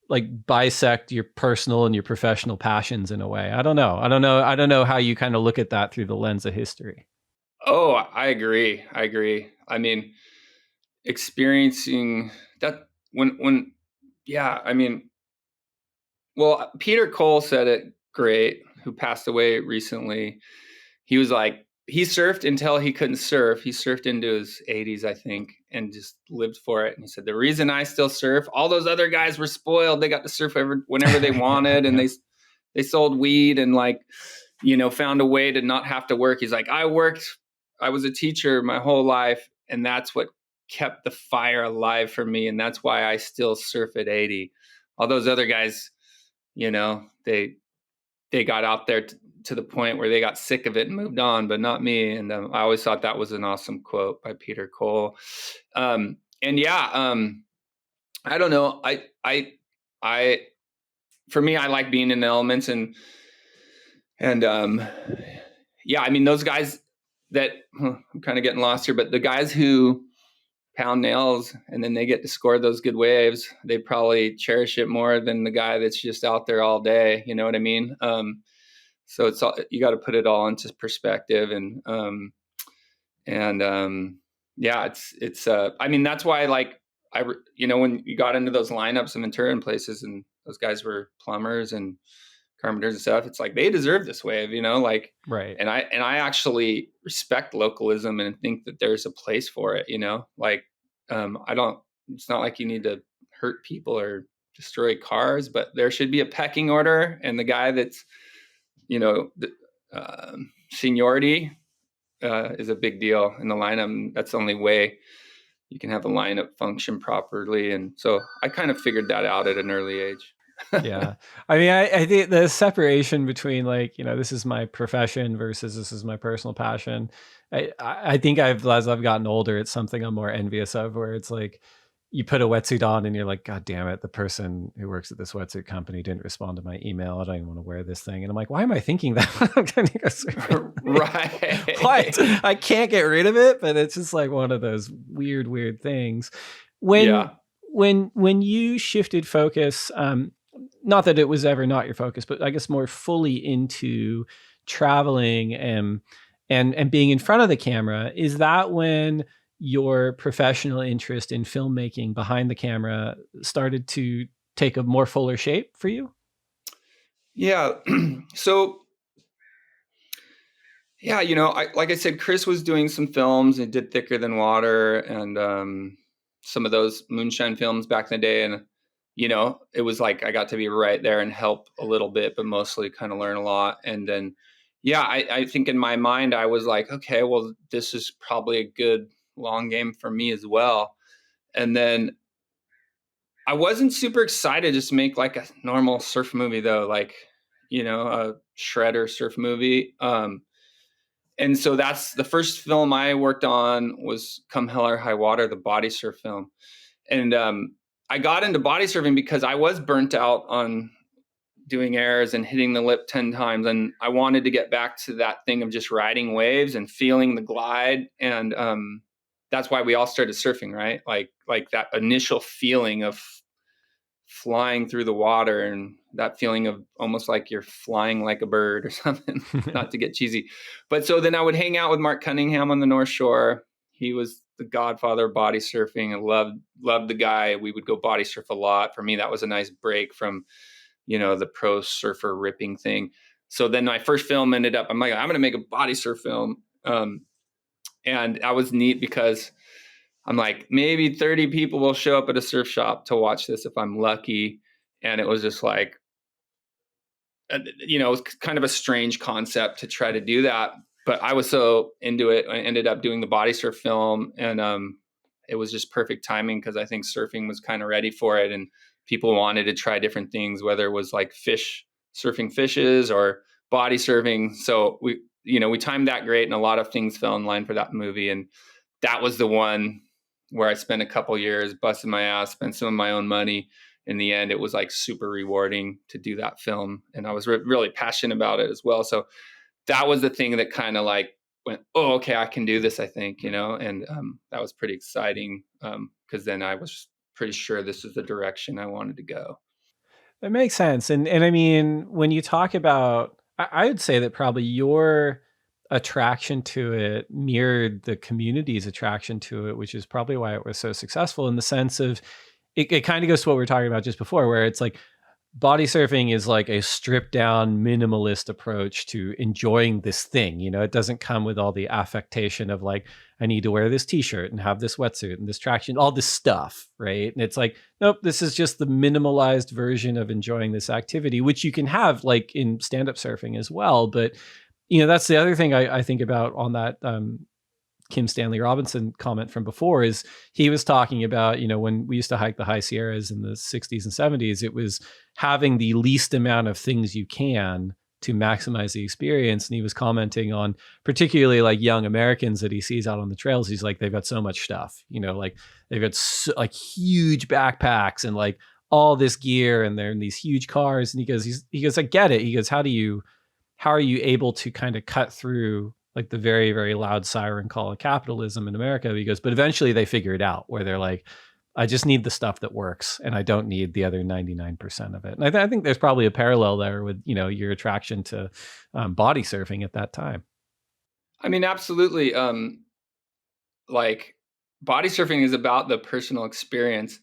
like bisect your personal and your professional passions in a way. I don't know how you kind of look at that through the lens of history. Oh, I agree. I mean, experiencing that yeah, I mean, well, Peter Cole said it great, who passed away recently. He was like, he surfed until he couldn't surf. He surfed into his 80s, I think, and just lived for it. And he said, the reason I still surf, all those other guys were spoiled. They got to surf whenever they wanted, and they sold weed and, like, found a way to not have to work. He's like, I was a teacher my whole life, and that's what kept the fire alive for me. And that's why I still surf at 80. All those other guys, they got out there to the point where they got sick of it and moved on, but not me. And I always thought that was an awesome quote by Peter Cole. I don't know. For me, I like being in the elements, and I mean, those guys that I'm kind of getting lost here, but the guys who pound nails and then they get to score those good waves, they probably cherish it more than the guy that's just out there all day. You know what I mean? So it's all, you got to put it all into perspective, and it's I mean, that's why, like, when you got into those lineups of Ventura and places, and those guys were plumbers and carpenters and stuff, it's like they deserve this wave, like, right. And I actually respect localism and think that there's a place for it, like, it's not like you need to hurt people or destroy cars, but there should be a pecking order, and the guy that's, seniority is a big deal in the lineup. That's the only way you can have a lineup function properly. And so I kind of figured that out at an early age. Yeah. I mean, I think the separation between, like, this is my profession versus this is my personal passion. I think as I've gotten older, it's something I'm more envious of, where it's like you put a wetsuit on and you're like, God damn it, the person who works at this wetsuit company didn't respond to my email. I don't even want to wear this thing. And I'm like, why am I thinking that? Right. What? I can't get rid of it, but it's just like one of those weird things. When you shifted focus, not that it was ever not your focus, but I guess more fully into traveling and being in front of the camera, is that when your professional interest in filmmaking behind the camera started to take a more fuller shape for you? Yeah. So, yeah, like I said, Chris was doing some films and did Thicker Than Water and some of those moonshine films back in the day. And, it was like I got to be right there and help a little bit, but mostly kind of learn a lot. And then, I think in my mind, I was like, okay, well, this is probably a good long game for me as well. And then I wasn't super excited just to make like a normal surf movie, though, like, a shredder surf movie. And so that's the first film I worked on was Come Hell or High Water, the body surf film. And I got into body surfing because I was burnt out on doing airs and hitting the lip 10 times. And I wanted to get back to that thing of just riding waves and feeling the glide. And that's why we all started surfing, right? Like that initial feeling of flying through the water and that feeling of almost like you're flying like a bird or something, not to get cheesy. But so then I would hang out with Mark Cunningham on the North Shore. He was the godfather of body surfing. I loved the guy. We would go body surf a lot. For me, that was a nice break from, the pro surfer ripping thing. So then my first film ended up, I'm like, I'm going to make a body surf film. And that was neat because I'm like, maybe 30 people will show up at a surf shop to watch this if I'm lucky. And it was just like, it was kind of a strange concept to try to do that. But I was so into it. I ended up doing the body surf film. And it was just perfect timing because I think surfing was kind of ready for it. And people wanted to try different things, whether it was like fish surfing fishes or body surfing. So we timed that great, and a lot of things fell in line for that movie. And that was the one where I spent a couple years busting my ass, spent some of my own money. In the end, it was like super rewarding to do that film. And I was really passionate about it as well. So that was the thing that kind of like went, oh, okay, I can do this, I think, and that was pretty exciting because then I was pretty sure this is the direction I wanted to go. That makes sense. And I mean, when you talk about, I would say that probably your attraction to it mirrored the community's attraction to it, which is probably why it was so successful in the sense of it kind of goes to what we were talking about just before, where it's like body surfing is like a stripped down minimalist approach to enjoying this thing. It doesn't come with all the affectation of like, I need to wear this t-shirt and have this wetsuit and this traction, all this stuff. Right. And it's like, nope, this is just the minimalized version of enjoying this activity, which you can have like in stand-up surfing as well. But, that's the other thing I think about on that, Kim Stanley Robinson comment from before is he was talking about, when we used to hike the high Sierras in the 60s and 70s, it was having the least amount of things you can to maximize the experience. And he was commenting on particularly like young Americans that he sees out on the trails. He's like, they've got so much stuff, like they've got like huge backpacks and like all this gear and they're in these huge cars. And he goes, I get it. He goes, how are you able to kind of cut through like the very, very loud siren call of capitalism in America? He goes, but eventually they figure it out where they're like, I just need the stuff that works and I don't need the other 99% of it. And I think there's probably a parallel there with, your attraction to body surfing at that time. I mean, absolutely. Like body surfing is about the personal experience.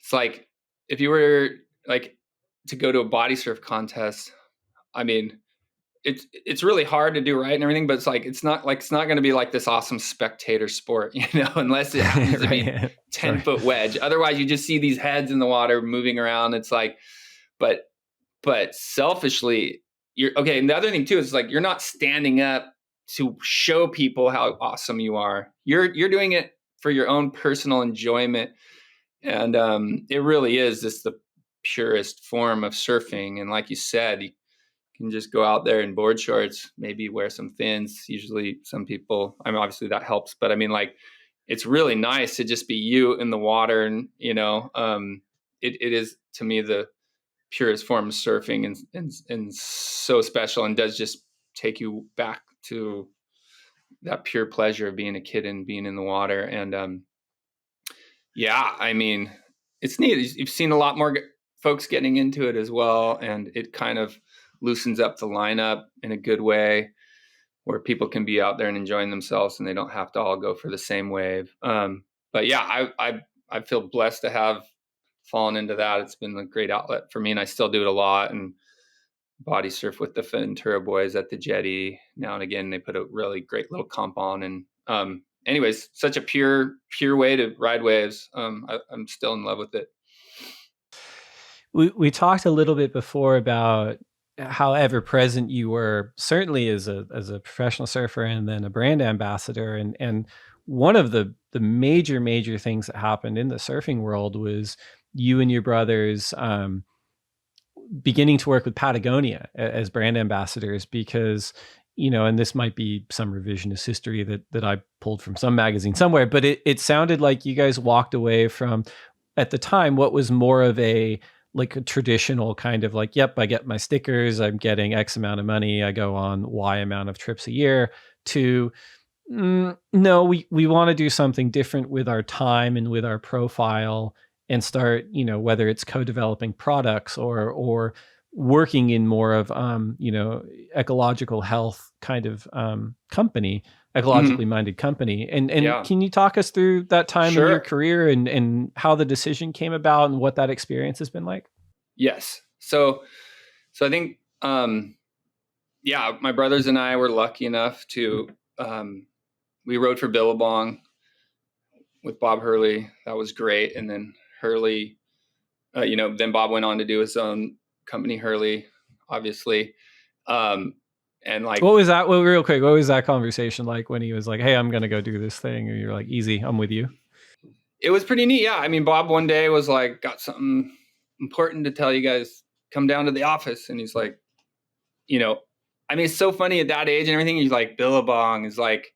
It's like, if you were like to go to a body surf contest, I mean, it's really hard to do right and everything, but it's not going to be like this awesome spectator sport, unless it happens to be 10-foot wedge. Otherwise, you just see these heads in the water moving around. It's like, but selfishly, you're okay. And the other thing too is like you're not standing up to show people how awesome you are. You're doing it for your own personal enjoyment, and it really is just the purest form of surfing. And like you said, can just go out there in board shorts, maybe wear some fins. Usually some people, I mean, obviously that helps, but I mean, like, it's really nice to just be you in the water. And, it is to me the purest form of surfing and so special, and does just take you back to that pure pleasure of being a kid and being in the water. And, yeah, I mean, it's neat. You've seen a lot more folks getting into it as well. And it kind of loosens up the lineup in a good way where people can be out there and enjoying themselves and they don't have to all go for the same wave. But yeah, I feel blessed to have fallen into that. It's been a great outlet for me, and I still do it a lot and body surf with the Ventura boys at the jetty. Now and again, they put a really great little comp on. And anyways, such a pure way to ride waves. I'm still in love with it. We talked a little bit before about how ever present you were, certainly as a professional surfer and then a brand ambassador. And one of the major things that happened in the surfing world was you and your brothers beginning to work with Patagonia as brand ambassadors, because, and this might be some revisionist history that I pulled from some magazine somewhere, but it sounded like you guys walked away from, at the time, what was more of a traditional kind of like, yep, I get my stickers, I'm getting X amount of money, I go on Y amount of trips a year, to no, we want to do something different with our time and with our profile, and start, whether it's co-developing products or working in more of, ecological health kind of company, ecologically minded company. And yeah. Can you talk us through that time in your career and how the decision came about and what that experience has been like? Yes. So I think, my brothers and I were lucky enough to, we rode for Billabong with Bob Hurley. That was great. And then Hurley, then Bob went on to do his own company, Hurley, obviously. And like, what was that? Well, real quick, what was that conversation like when he was like, "Hey, I'm going to go do this thing," and you're like, "Easy, I'm with you"? It was pretty neat. Yeah. I mean, Bob one day was like, "Got something important to tell you guys, come down to the office." And he's like, I mean, it's so funny at that age and everything. He's like, Billabong is like,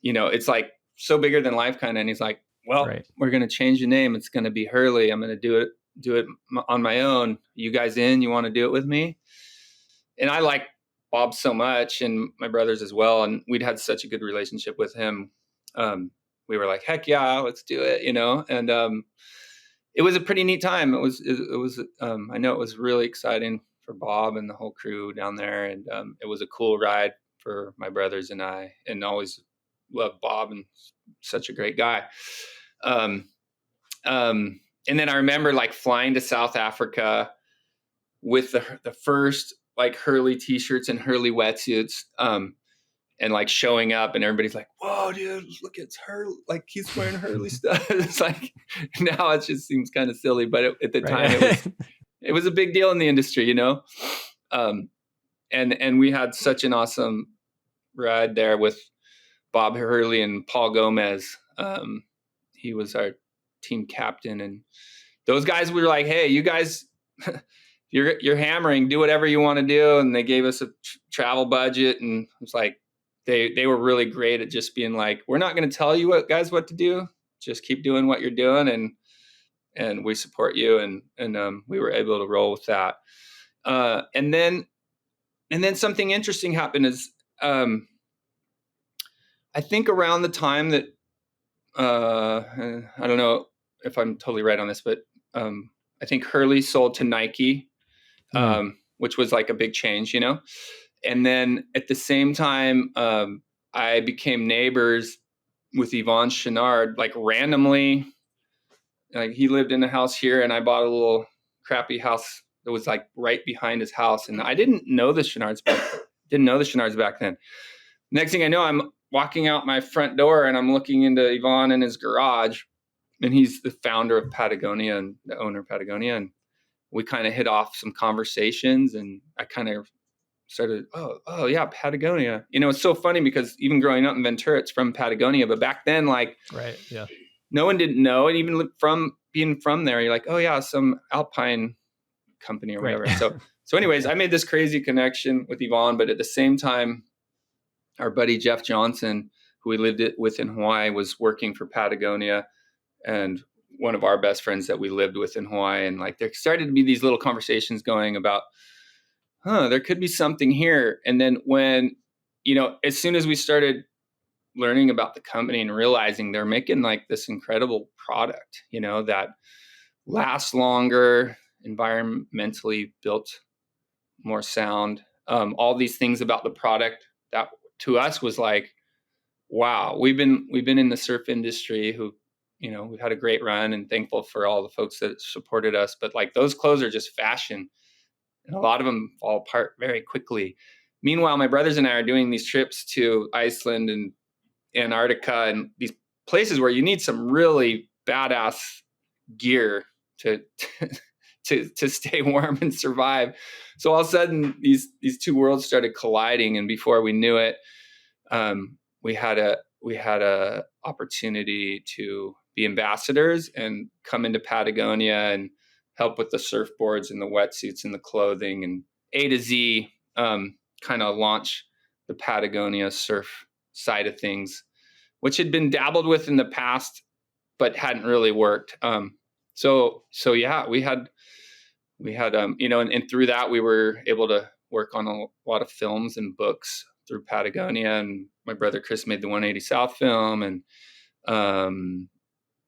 it's like so bigger than life kind of. And he's like, well, Right. we're going to change the name. It's going to be Hurley. I'm going to do it on my own. You guys in? You want to do it with me? And I like Bob so much, and my brothers as well. And we'd had such a good relationship with him. We were like, heck yeah, let's do it, And it was a pretty neat time. It was. I know it was really exciting for Bob and the whole crew down there, and it was a cool ride for my brothers and I. And always loved Bob, and such a great guy. And then I remember like flying to South Africa with the first like Hurley t-shirts and Hurley wetsuits, and like showing up, and everybody's like, whoa, dude, look, it's Hurley, like he's wearing Hurley stuff. It's like, now it just seems kind of silly, but at the time it was a big deal in the industry, and we had such an awesome ride there with Bob Hurley and Paul Gomez. He was our team captain, and those guys, we were like, hey, you guys, you're hammering, do whatever you want to do. And they gave us a travel budget, and it was like, they were really great at just being like, we're not going to tell you what to do. Just keep doing what you're doing. And we support you. And we were able to roll with that. And then something interesting happened is, I think around the time that, I don't know if I'm totally right on this, but I think Hurley sold to Nike, which was like a big change, And then at the same time, I became neighbors with Yvon Chouinard, like randomly. Like he lived in a house here, and I bought a little crappy house that was like right behind his house. And I didn't know the Chouinards back then. Next thing I know, I'm walking out my front door, and I'm looking into Yvon in his garage, and he's the founder of Patagonia and the owner of Patagonia. And we kind of hit off some conversations, and I kind of started, oh yeah, Patagonia. It's so funny because even growing up in Ventura, it's from Patagonia, but back then, like, right, yeah, no one didn't know. And even from being from there, you're like, oh yeah, some Alpine company or whatever. Right. So anyways, I made this crazy connection with Yvon, but at the same time, our buddy Jeff Johnson, who we lived with in Hawaii, was working for Patagonia, and one of our best friends that we lived with in Hawaii. And like, there started to be these little conversations going about, there could be something here. And then when, as soon as we started learning about the company and realizing they're making like this incredible product, that lasts longer, environmentally built, more sound, all these things about the product that to us was like, wow, we've been in the surf industry who, we've had a great run, and thankful for all the folks that supported us. But like, those clothes are just fashion, and a lot of them fall apart very quickly. Meanwhile, my brothers and I are doing these trips to Iceland and Antarctica and these places where you need some really badass gear to stay warm and survive. So all of a sudden, these two worlds started colliding, and before we knew it, we had a opportunity to be ambassadors and come into Patagonia and help with the surfboards and the wetsuits and the clothing, and A to Z, kind of launch the Patagonia surf side of things, which had been dabbled with in the past, but hadn't really worked. So yeah, we had, and through that, we were able to work on a lot of films and books through Patagonia. And my brother Chris made the 180 South film,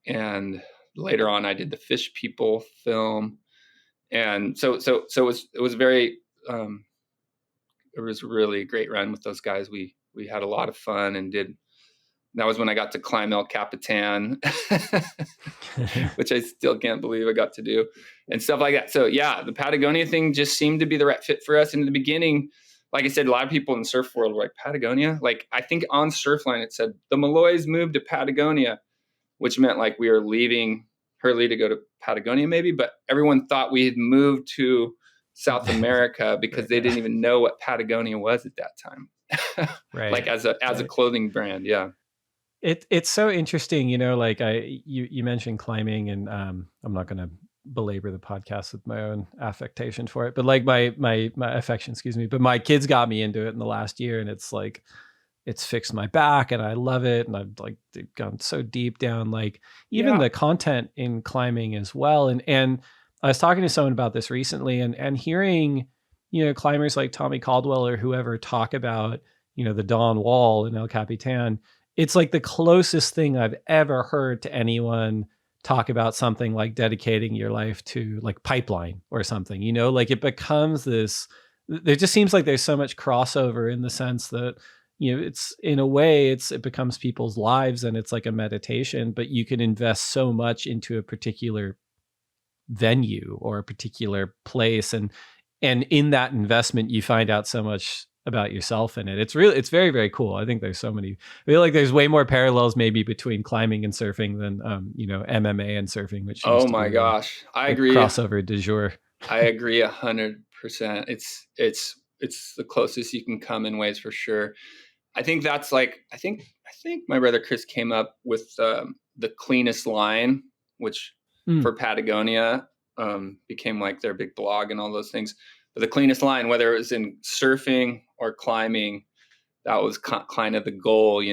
and later on I did the Fish People film. And so it was very, it was really a great run with those guys. We had a lot of fun, and that was when I got to climb El Capitan, which I still can't believe I got to do, and stuff like that. So yeah, the Patagonia thing just seemed to be the right fit for us. In the beginning, like I said, a lot of people in the surf world were like, Patagonia? Like, I think on Surfline it said the Malloys moved to Patagonia, which meant like we were leaving Hurley to go to Patagonia maybe, but everyone thought we had moved to South America because they didn't even know what Patagonia was at that time. Right. Like as a clothing brand. Yeah. It's so interesting, like you mentioned climbing, and I'm not going to belabor the podcast with my own affectation for it, but like my affection, excuse me. But my kids got me into it in the last year, and it's like it's fixed my back, and I love it. And I've like gone so deep down, like even the content in climbing as well. And I was talking to someone about this recently, and hearing, climbers like Tommy Caldwell or whoever talk about, the Dawn Wall in El Capitan. It's like the closest thing I've ever heard to anyone talk about something like dedicating your life to like pipeline or something, like it becomes this, there just seems like there's so much crossover in the sense that, it's in a way it becomes people's lives and it's like a meditation, but you can invest so much into a particular venue or a particular place. And in that investment, you find out so much about yourself in it. It's very, very cool. I think there's so many, I feel like there's way more parallels maybe between climbing and surfing than, MMA and surfing, which oh my gosh, I agree. Crossover du jour. I agree 100%. It's the closest you can come in ways for sure. I think that's like, I think my brother Chris came up with the cleanest line, which for Patagonia became like their big blog and all those things. But the cleanest line, whether it was in surfing or climbing, that was kind of the goal,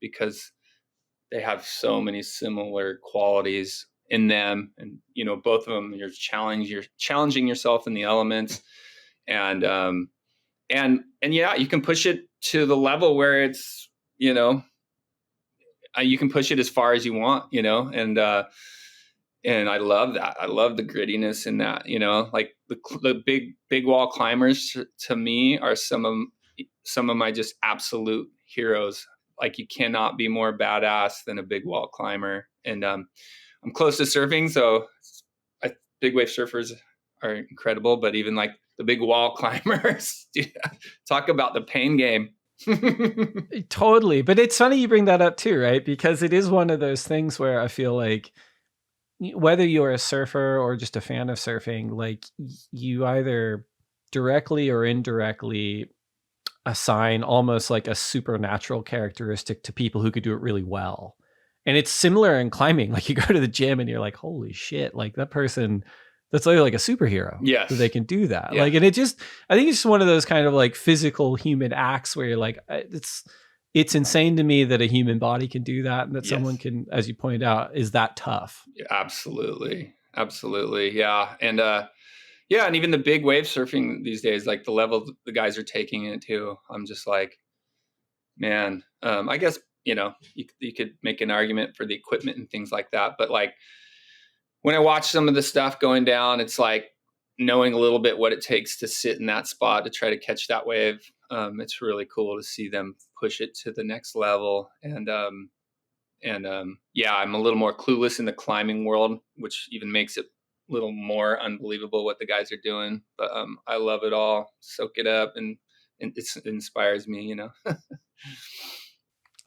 because they have so many similar qualities in them. And, both of them, you're challenging yourself in the elements. And yeah, you can push it to the level where it's, you can push it as far as you want, and I love that. I love the grittiness in that, like the big wall climbers to me are some of my just absolute heroes. Like you cannot be more badass than a big wall climber. And I'm close to surfing, so big wave surfers are incredible, but even like the big wall climbers, talk about the pain game. Totally. But it's funny you bring that up too, right? Because it is one of those things where I feel like whether you're a surfer or just a fan of surfing, like you either directly or indirectly assign almost like a supernatural characteristic to people who could do it really well. And it's similar in climbing. Like you go to the gym and you're like, holy shit, like that person, that's literally like a superhero. Yes. So they can do that. Yeah. Like, and I think it's just one of those kind of like physical human acts where you're like, it's insane to me that a human body can do that. And that someone can, as you pointed out, is that tough. Yeah, absolutely. Absolutely. Yeah. And, and even the big wave surfing these days, like the level the guys are taking it to, I'm just like, man, I guess, you could make an argument for the equipment and things like that. But like when I watch some of the stuff going down, it's like knowing a little bit what it takes to sit in that spot to try to catch that wave. It's really cool to see them push it to the next level. And I'm a little more clueless in the climbing world, which even makes it a little more unbelievable what the guys are doing. But I love it all. Soak it up, and it inspires me,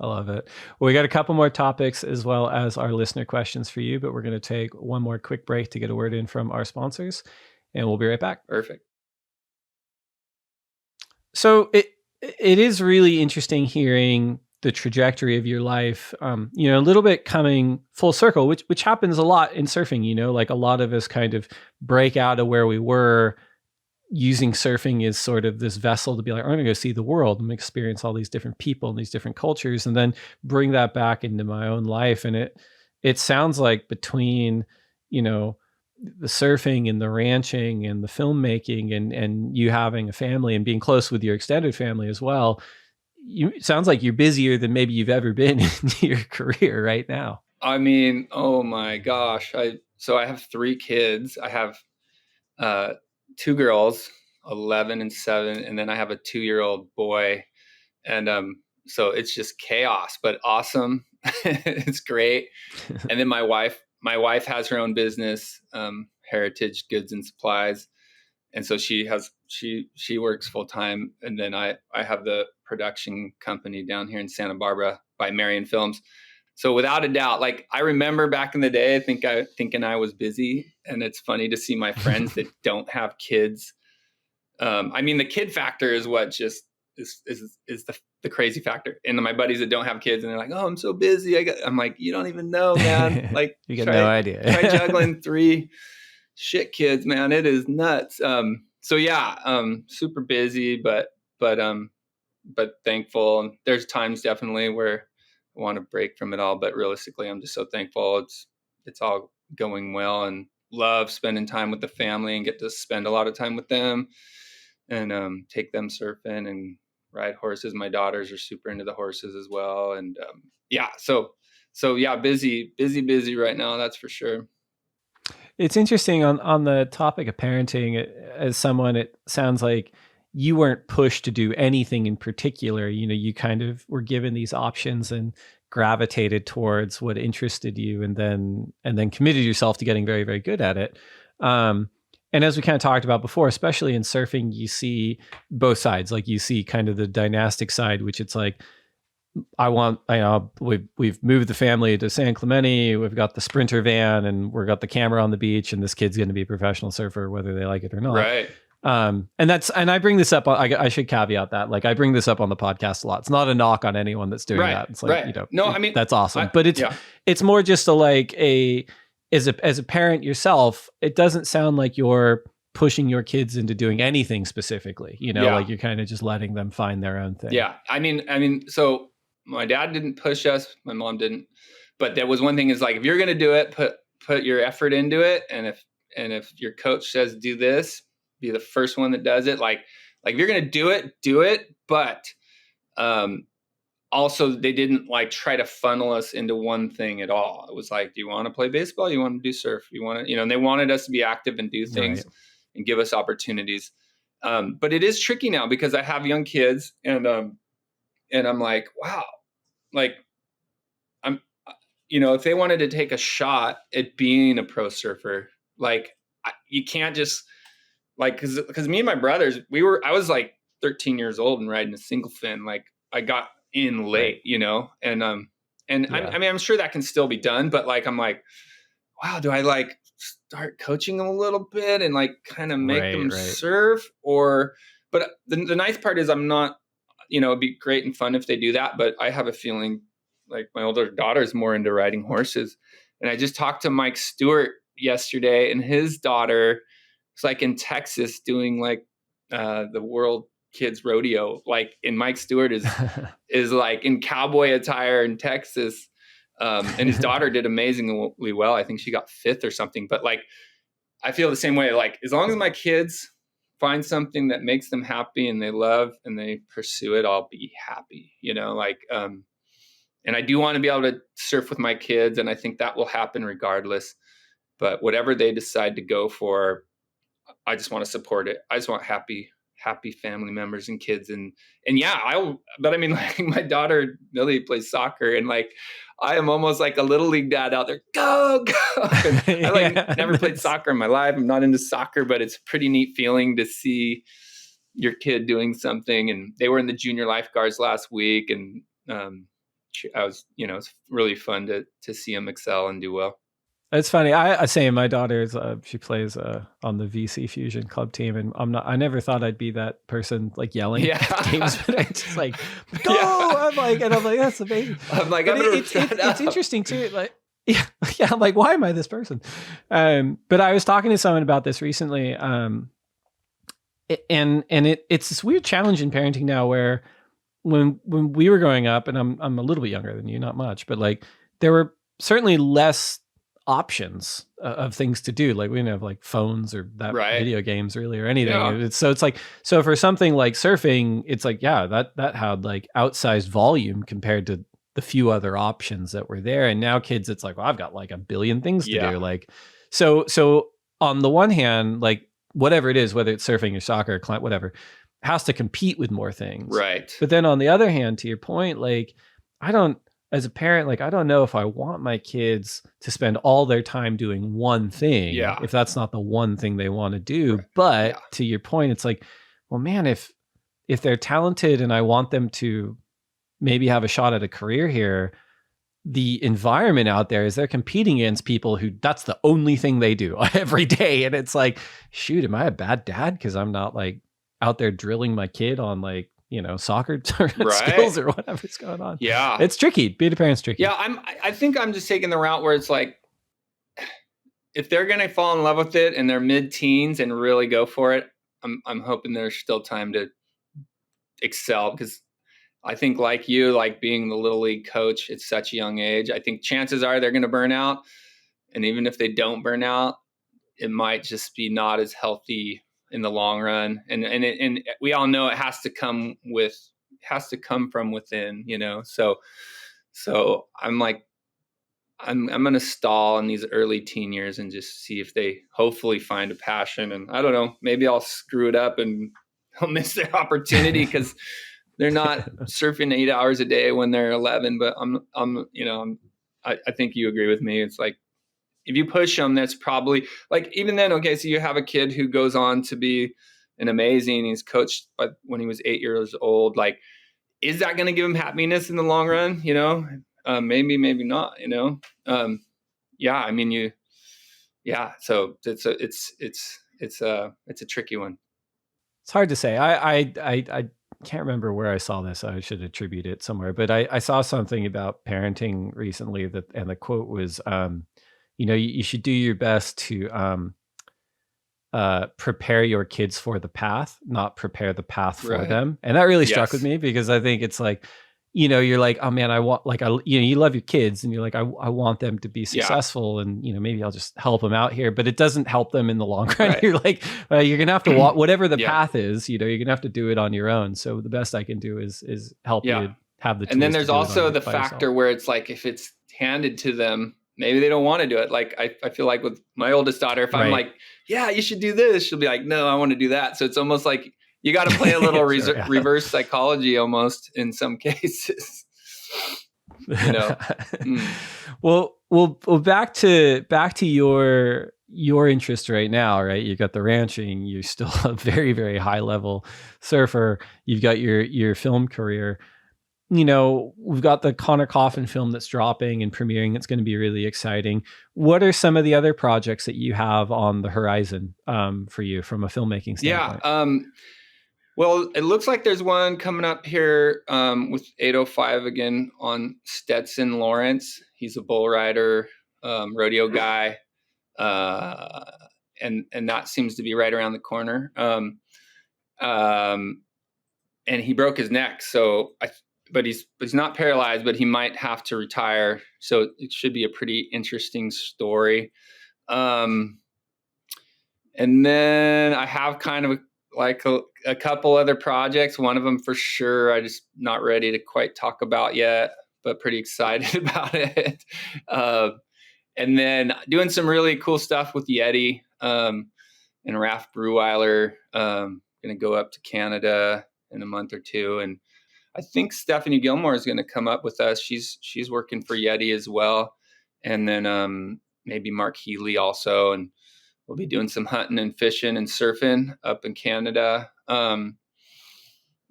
I love it. Well, we got a couple more topics as well as our listener questions for you, but we're going to take one more quick break to get a word in from our sponsors, and we'll be right back. Perfect. So it is really interesting hearing the trajectory of your life, a little bit coming full circle, which happens a lot in surfing, like a lot of us kind of break out of where we were using surfing as sort of this vessel to be like, I'm going to go see the world and experience all these different people and these different cultures, and then bring that back into my own life. And it sounds like between, the surfing and the ranching and the filmmaking and you having a family and being close with your extended family as well, it sounds like you're busier than maybe you've ever been in your career right now. I mean, oh my gosh. I have 3 kids. I have 2 girls, 11 and 7, and then I have a 2-year-old boy. And so it's just chaos, but awesome. It's great. And then my wife has her own business, Heritage Goods and Supplies. And so she works full time. And then I have the production company down here in Santa Barbara by Marion Films. So without a doubt, like I remember back in the day, thinking I was busy, and it's funny to see my friends that don't have kids. I mean, the kid factor is what just is the crazy factor. And my buddies that don't have kids and they're like, oh, I'm so busy. I'm like, you don't even know, man. Like you get no idea. Try juggling 3 shit kids, man. It is nuts. So yeah, super busy, but thankful. And there's times definitely where I want to break from it all, but realistically, I'm just so thankful. It's all going well, and love spending time with the family and get to spend a lot of time with them and take them surfing and ride horses. My daughters are super into the horses as well. And yeah, so yeah, busy right now. That's for sure. It's interesting on the topic of parenting. As someone, it sounds like you weren't pushed to do anything in particular. You know, you kind of were given these options and gravitated towards what interested you, and then committed yourself to getting very, very good at it. And as we kind of talked about before, especially in surfing, you see both sides. Like you see kind of the dynastic side, which it's like, we've moved the family to San Clemente. We've got the Sprinter van, and we've got the camera on the beach, and this kid's going to be a professional surfer, whether they like it or not. Right. And I bring this up. I should caveat that. Like I bring this up on the podcast a lot. It's not a knock on anyone that's doing that. It's like, you know, no, I mean, that's awesome. But it's more just as a parent yourself, it doesn't sound like you're pushing your kids into doing anything specifically, you know, like you're kind of just letting them find their own thing. Yeah. I mean, so my dad didn't push us. My mom didn't, but there was one thing is like, if you're going to do it, put your effort into it. And if your coach says, do this, be the first one that does it. Like if you're going to do it. But, also they didn't like try to funnel us into one thing at all. It was like, do you want to play baseball? You want to do surf? You want to, you know, and they wanted us to be active and do things and give us opportunities. But it is tricky now because I have young kids and I'm like, wow, like if they wanted to take a shot at being a pro surfer, like you can't just like, cause me and my brothers, I was like 13 years old and riding a single fin. Like I got in late, you know, and I mean, I'm sure that can still be done, but like, I'm like, wow, do I like start coaching them a little bit and like kind of make them surf but the nice part is I'm not, you know, it'd be great and fun if they do that, but I have a feeling like my older daughter is more into riding horses. And I just talked to Mike Stewart yesterday, and his daughter was like in Texas doing like the World Kids Rodeo. Like, and Mike Stewart is like in cowboy attire in Texas. And his daughter did amazingly well. I think she got 5th or something. But like, I feel the same way. Like, as long as my kids find something that makes them happy and they love and they pursue it, I'll be happy, you know, like, and I do want to be able to surf with my kids, and I think that will happen regardless. But whatever they decide to go for, I just want to support it. I just want happy family members and kids. And yeah, but I mean, like my daughter Millie plays soccer, and like, I am almost like a little league dad out there. Go. And I like never played soccer in my life. I'm not into soccer, but it's a pretty neat feeling to see your kid doing something. And they were in the junior lifeguards last week, and I was, you know, it's really fun to see them excel and do well. It's funny. I say my daughter's she plays on the VC Fusion Club team, and I never thought I'd be that person like yelling at games, but I just like go. Yeah. I'm like that's amazing. I'm like, it's interesting too. Like I'm like, why am I this person? But I was talking to someone about this recently, and it's this weird challenge in parenting now where when we were growing up, and I'm a little bit younger than you, not much, but like there were certainly less options of things to do. Like we didn't have like phones or video games really or anything. Yeah. So for something like surfing, it's like, that had like outsized volume compared to the few other options that were there. And now kids, it's like, well, I've got like a billion things to do. Like, so on the one hand, like whatever it is, whether it's surfing or soccer or whatever, has to compete with more things. Right. But then on the other hand, to your point, like as a parent, like, I don't know if I want my kids to spend all their time doing one thing, if that's not the one thing they want to do. Right. But to your point, it's like, well, man, if they're talented and I want them to maybe have a shot at a career here, the environment out there is they're competing against people who that's the only thing they do every day. And it's like, shoot, am I a bad dad? Because I'm not like out there drilling my kid on like soccer Right. skills or whatever's going on. Yeah. It's tricky. Being a parent's tricky. Yeah, I think I'm just taking the route where it's like, if they're gonna fall in love with it and they're mid-teens and really go for it, I'm hoping there's still time to excel, because I think, like you, like being the little league coach at such a young age, I think chances are they're gonna burn out, and even if they don't burn out, it might just be not as healthy in the long run. And we all know it has to come from within, So I'm like, I'm going to stall in these early teen years and just see if they hopefully find a passion. And I don't know, maybe I'll screw it up and I'll miss their opportunity because they're not surfing 8 hours a day when they're 11. But I think you agree with me. It's like, if you push them, that's probably like, even then, okay, so you have a kid who goes on to be an amazing, he's coached when he was 8 years old. Like, is that going to give him happiness in the long run? Maybe not, so it's a tricky one. It's hard to say. I can't remember where I saw this. I should attribute it somewhere, but I saw something about parenting recently and the quote was, you should do your best to prepare your kids for the path, not prepare the path for them. And that really struck with me, because I think it's like, you're like, oh man, I want, you love your kids and you're like, I want them to be successful, and maybe I'll just help them out here, but it doesn't help them in the long run. Right. You're like, you're gonna have to walk whatever the path is. You're gonna have to do it on your own. So the best I can do is help you have the tools. And then there's also the factor where it's like, if it's handed to them, maybe they don't want to do it. Like I feel like with my oldest daughter, if I'm like, yeah, you should do this, she'll be like, no, I want to do that. So it's almost like you got to play a little reverse psychology almost in some cases. Well, back to your interest right now, right? You've got the ranching, you're still a very, very high level surfer. You've got your film career. We've got the Connor Coffin film that's dropping and premiering. It's going to be really exciting. What are some of the other projects that you have on the horizon for you from a filmmaking standpoint? Yeah. Well, it looks like there's one coming up here with 805 again on Stetson Lawrence. He's a bull rider, rodeo guy. And that seems to be right around the corner. And he broke his neck. But he's not paralyzed, but he might have to retire. So it should be a pretty interesting story. And then I have kind of a couple other projects. One of them for sure, I just not ready to quite talk about yet, but pretty excited about it. And then doing some really cool stuff with Yeti and Raph Breweiler. Going to go up to Canada in a month or two, and I think Stephanie Gilmore is going to come up with us. She's working for Yeti as well. And then maybe Mark Healy also. And we'll be doing some hunting and fishing and surfing up in Canada. And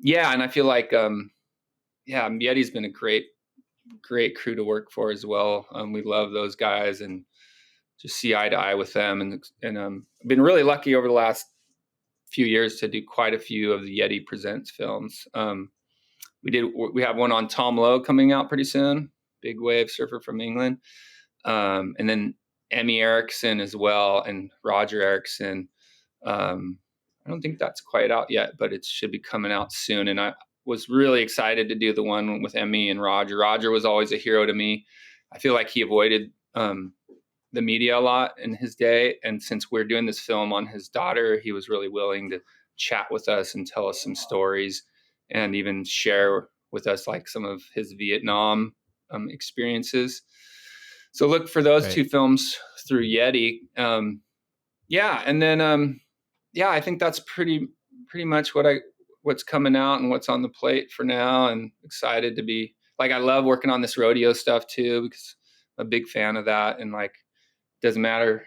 I feel like, Yeti's been a great crew to work for as well. We love those guys and just see eye to eye with them. And I've been really lucky over the last few years to do quite a few of the Yeti Presents films. We have one on Tom Lowe coming out pretty soon, big wave surfer from England. And then Emmy Erickson as well, and Roger Erickson. I don't think that's quite out yet, but it should be coming out soon. And I was really excited to do the one with Emmy and Roger. Roger was always a hero to me. I feel like he avoided the media a lot in his day. And since we're doing this film on his daughter, he was really willing to chat with us and tell us some stories, and even share with us like some of his Vietnam experiences. So look for those two films through Yeti. And then I think that's pretty much what's coming out and what's on the plate for now. And excited to be I love working on this rodeo stuff too, because I'm a big fan of that. And doesn't matter.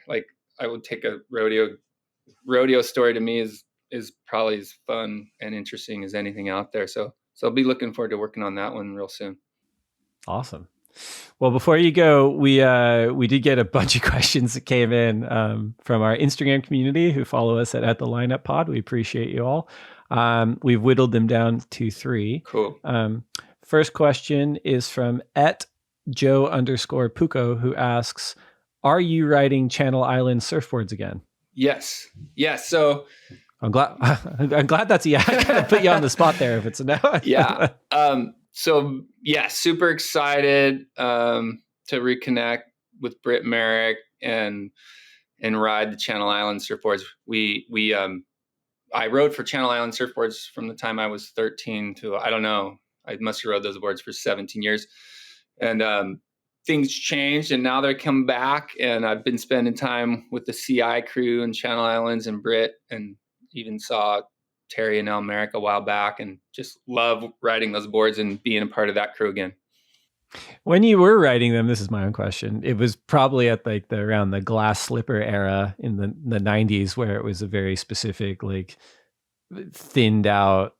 I would take a rodeo story. To me is probably as fun and interesting as anything out there. So I'll be looking forward to working on that one real soon. Awesome. Well, before you go, we did get a bunch of questions that came in from our Instagram community who follow us at the Lineup Pod. We appreciate you all. We've whittled them down to 3. Cool. First question is from @Joe_Puko, who asks, are you riding Channel Island surfboards again? Yes. So I'm glad that's yeah. I kind of put you on the spot there if it's a no. Yeah. So yeah, super excited to reconnect with Britt Merrick and ride the Channel Island surfboards. I rode for Channel Island surfboards from the time I was 13 to, I don't know, I must have rode those boards for 17 years. And things changed, and now they're come back, and I've been spending time with the CI crew and Channel Islands and Britt, and even saw Terry and El Merrick a while back, and just love riding those boards and being a part of that crew again. When you were riding them, this is my own question. It was probably at like around the glass slipper era in the 90s, where it was a very specific, like thinned out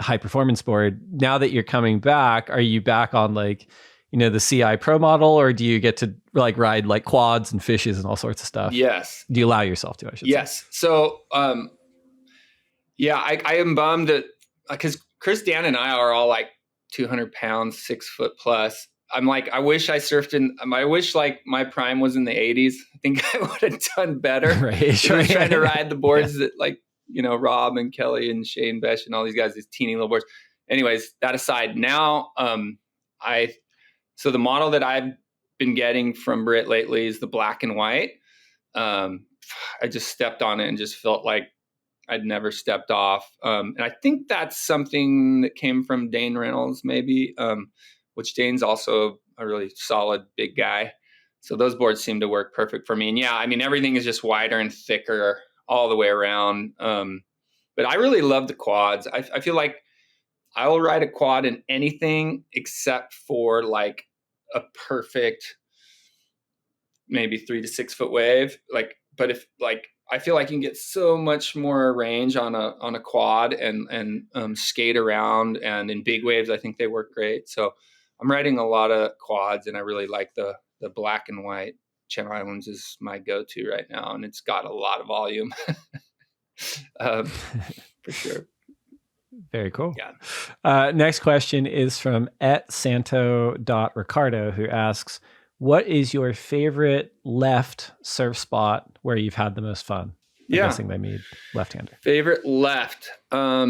high performance board. Now that you're coming back, are you back on like, the CI Pro model, or do you get to like ride like quads and fishes and all sorts of stuff? Yes. Do you allow yourself to, I should say? Yes. So, yeah, I am bummed that because Chris, Dan, and I are all like 200 pounds, 6 foot plus. I'm like, I wish I surfed I wish like my prime was in the 80s. I think I would have done better. Right. Sure. Trying to ride the boards that like, Rob and Kelly and Shane Besh and all these guys, these teeny little boards. Anyways, that aside, now so the model that I've been getting from Britt lately is the black and white. I just stepped on it and just felt like I'd never stepped off. And I think that's something that came from Dane Reynolds, maybe, which Dane's also a really solid big guy. So those boards seem to work perfect for me. And yeah, I mean, everything is just wider and thicker all the way around. But I really love the quads. I feel like I will ride a quad in anything except for like a perfect, maybe 3 to 6 foot wave. Like, but if like, I feel like you can get so much more range on a quad and skate around, and in big waves, I think they work great. So I'm riding a lot of quads, and I really like the black and white. Channel Islands is my go-to right now, and it's got a lot of volume. For sure. Very cool. Yeah. Next question is from @santo.ricardo, who asks, what is your favorite left surf spot where you've had the most fun? I'm guessing they mean left-hander. Favorite left. I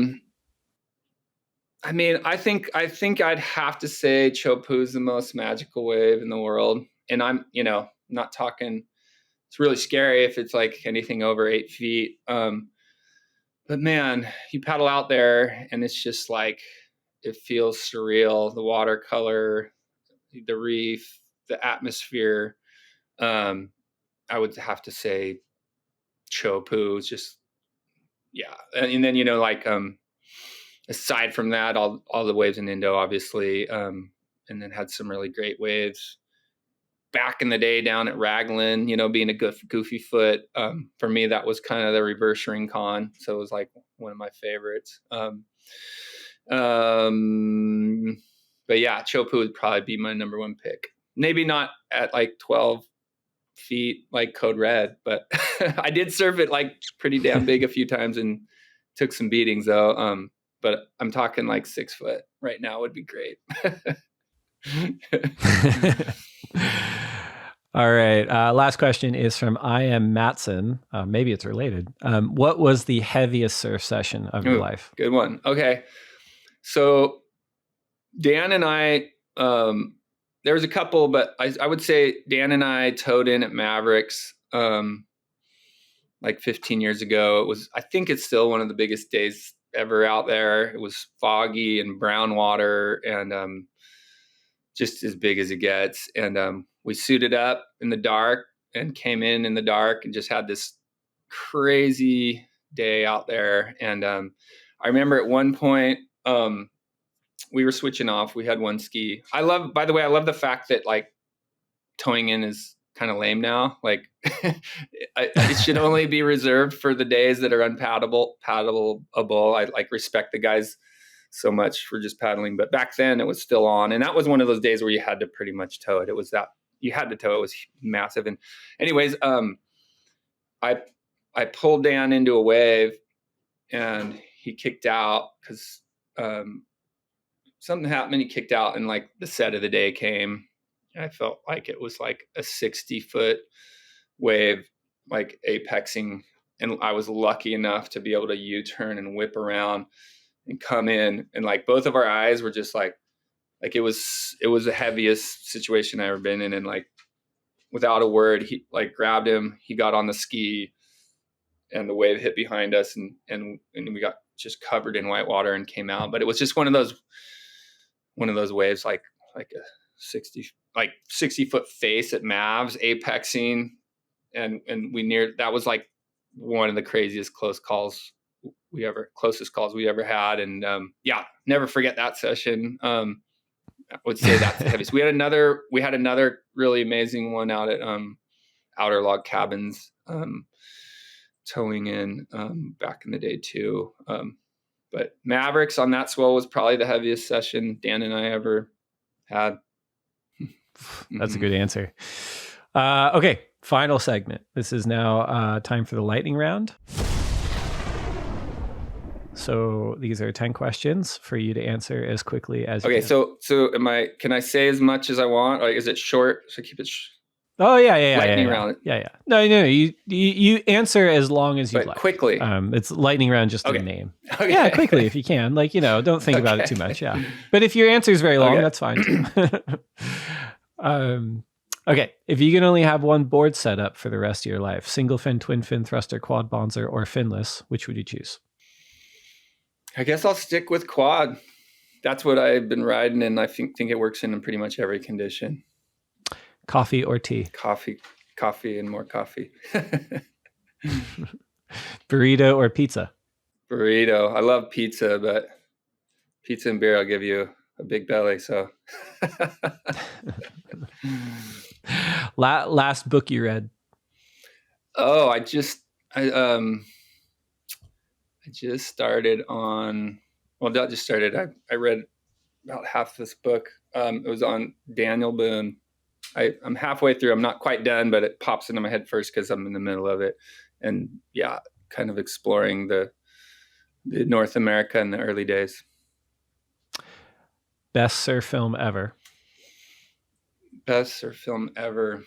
mean, I think I'd have to say Teahupo'o is the most magical wave in the world. And I'm, not talking, it's really scary if it's like anything over 8 feet. But man, you paddle out there and it's just like, it feels surreal. The watercolor, the reef, the atmosphere. I would have to say Teahupo'o is just, yeah. And then, aside from that, all the waves in Indo, obviously, and then had some really great waves back in the day down at Raglan, being a goofy foot. For me, that was kind of the reverse Rincon. So it was like one of my favorites. But yeah, Teahupo'o would probably be my number one pick. Maybe not at like 12 feet, like Code Red, but I did surf it like pretty damn big a few times and took some beatings though. But I'm talking like 6 foot right now would be great. All right. Last question is from I Am Matson. Maybe it's related. What was the heaviest surf session of your life? Good one. Okay. So Dan and I, there was a couple, but I would say Dan and I towed in at Mavericks like 15 years ago. I think it's still one of the biggest days ever out there. It was foggy and brown water and just as big as it gets. And we suited up in the dark and came in the dark and just had this crazy day out there. And I remember at one point we were switching off. We had one ski. By the way, I love the fact that like towing in is kind of lame now. Like it should only be reserved for the days that are unpaddleable. I like respect the guys so much for just paddling, but back then it was still on. And that was one of those days where you had to pretty much tow it. It was that you had to tow. It was massive. And anyways, I pulled Dan into a wave and he kicked out because something happened. He kicked out, and like the set of the day came. I felt like it was like a 60-foot wave, like apexing. And I was lucky enough to be able to U-turn and whip around and come in. And like both of our eyes were just like it was the heaviest situation I ever been in. And like without a word, he like grabbed him, he got on the ski, and the wave hit behind us, and we got just covered in white water and came out. But it was just one of those waves, like a 60-foot face at Mavs apexing. And that was like one of the craziest closest calls we ever had. And never forget that session. I would say that's the heaviest. We had another really amazing one out at Outer Log Cabins, towing in back in the day too. But Mavericks on that swell was probably the heaviest session Dan and I ever had. That's a good answer. Okay, final segment. This is now time for the lightning round. So these are 10 questions for you to answer as quickly as you can. So can I say as much as I want? Like, is it short? So keep it lightning round. Yeah. No. You answer as long as you like. Quickly. It's lightning round, just the name. Okay. Yeah, quickly if you can. Like, don't think about it too much. Yeah. But if your answer is very long, that's fine too. Okay. If you can only have one board setup for the rest of your life, single fin, twin fin, thruster, quad bonzer, or finless, which would you choose? I guess I'll stick with quad. That's what I've been riding, and I think it works in pretty much every condition. Coffee or tea? Coffee, and more coffee. Burrito or pizza? Burrito. I love pizza, but pizza and beer, I'll give you a big belly. So, last book you read? Oh, I just started on. Well, not just started. I read about half this book. It was on Daniel Boone. I'm halfway through. I'm not quite done, but it pops into my head first because I'm in the middle of it. And yeah, kind of exploring the North America in the early days. Best surf film ever? Best surf film ever.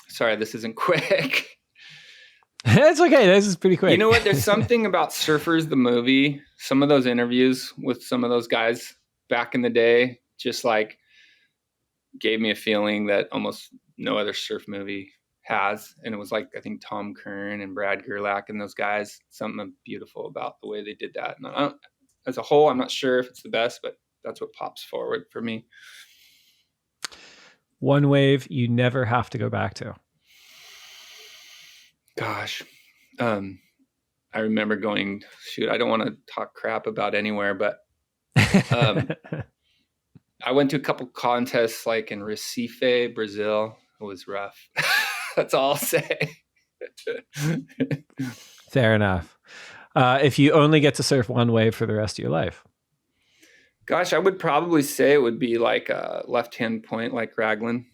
Sorry, this isn't quick. It's okay. This is pretty quick. You know what? There's something about Surfers, the movie, some of those interviews with some of those guys back in the day, just like gave me a feeling that almost no other surf movie has. And it was like, I think Tom Kern and Brad Gerlach and those guys, something beautiful about the way they did that. And as a whole, I'm not sure if it's the best, but that's what pops forward for me. One wave you never have to go back to? Gosh, I remember going, I don't want to talk crap about anywhere, but I went to a couple contests like in Recife, Brazil. It was rough. That's all I'll say. Fair enough. If you only get to surf one wave for the rest of your life? Gosh, I would probably say it would be like a left-hand point, like Raglan.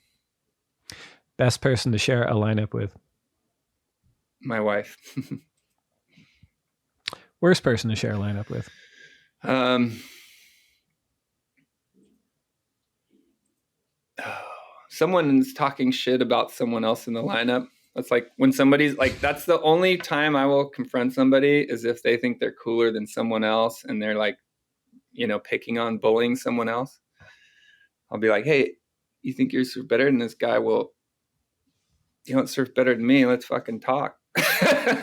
Best person to share a lineup with? My wife. Worst person to share a lineup with? Someone's talking shit about someone else in the lineup. That's like when somebody's like, that's the only time I will confront somebody is if they think they're cooler than someone else and they're like, picking on, bullying someone else. I'll be like, hey, you think you're surf better than this guy? Well, you don't surf better than me. Let's fucking talk.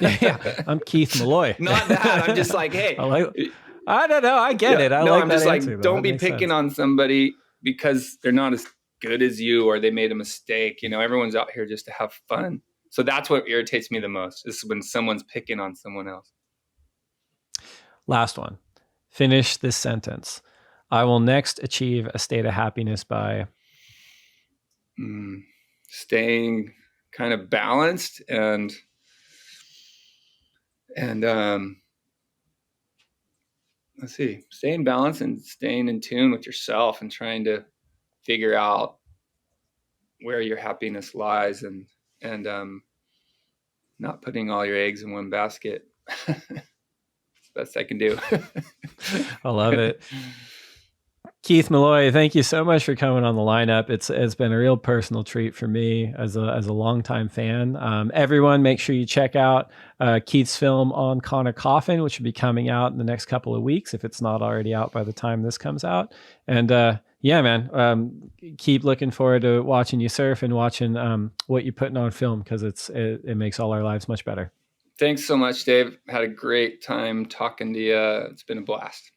Yeah, I'm Keith Malloy. Not that. I'm just like, hey. I don't know. I get it. I'm just answer, like, don't be picking on somebody because they're not as good as you or they made a mistake. Everyone's out here just to have fun. So that's what irritates me the most is when someone's picking on someone else. Last one. Finish this sentence. I will next achieve a state of happiness by staying kind of balanced and let's see, staying balanced and staying in tune with yourself and trying to figure out where your happiness lies and not putting all your eggs in one basket. Best I can do. I love it. Keith Malloy, thank you so much for coming on the lineup. It's been a real personal treat for me as a longtime fan. Everyone, make sure you check out Keith's film on Connor Coffin, which will be coming out in the next couple of weeks if it's not already out by the time this comes out. And yeah, man, keep looking forward to watching you surf and watching what you're putting on film, because it makes all our lives much better. Thanks so much, Dave. Had a great time talking to you. It's been a blast.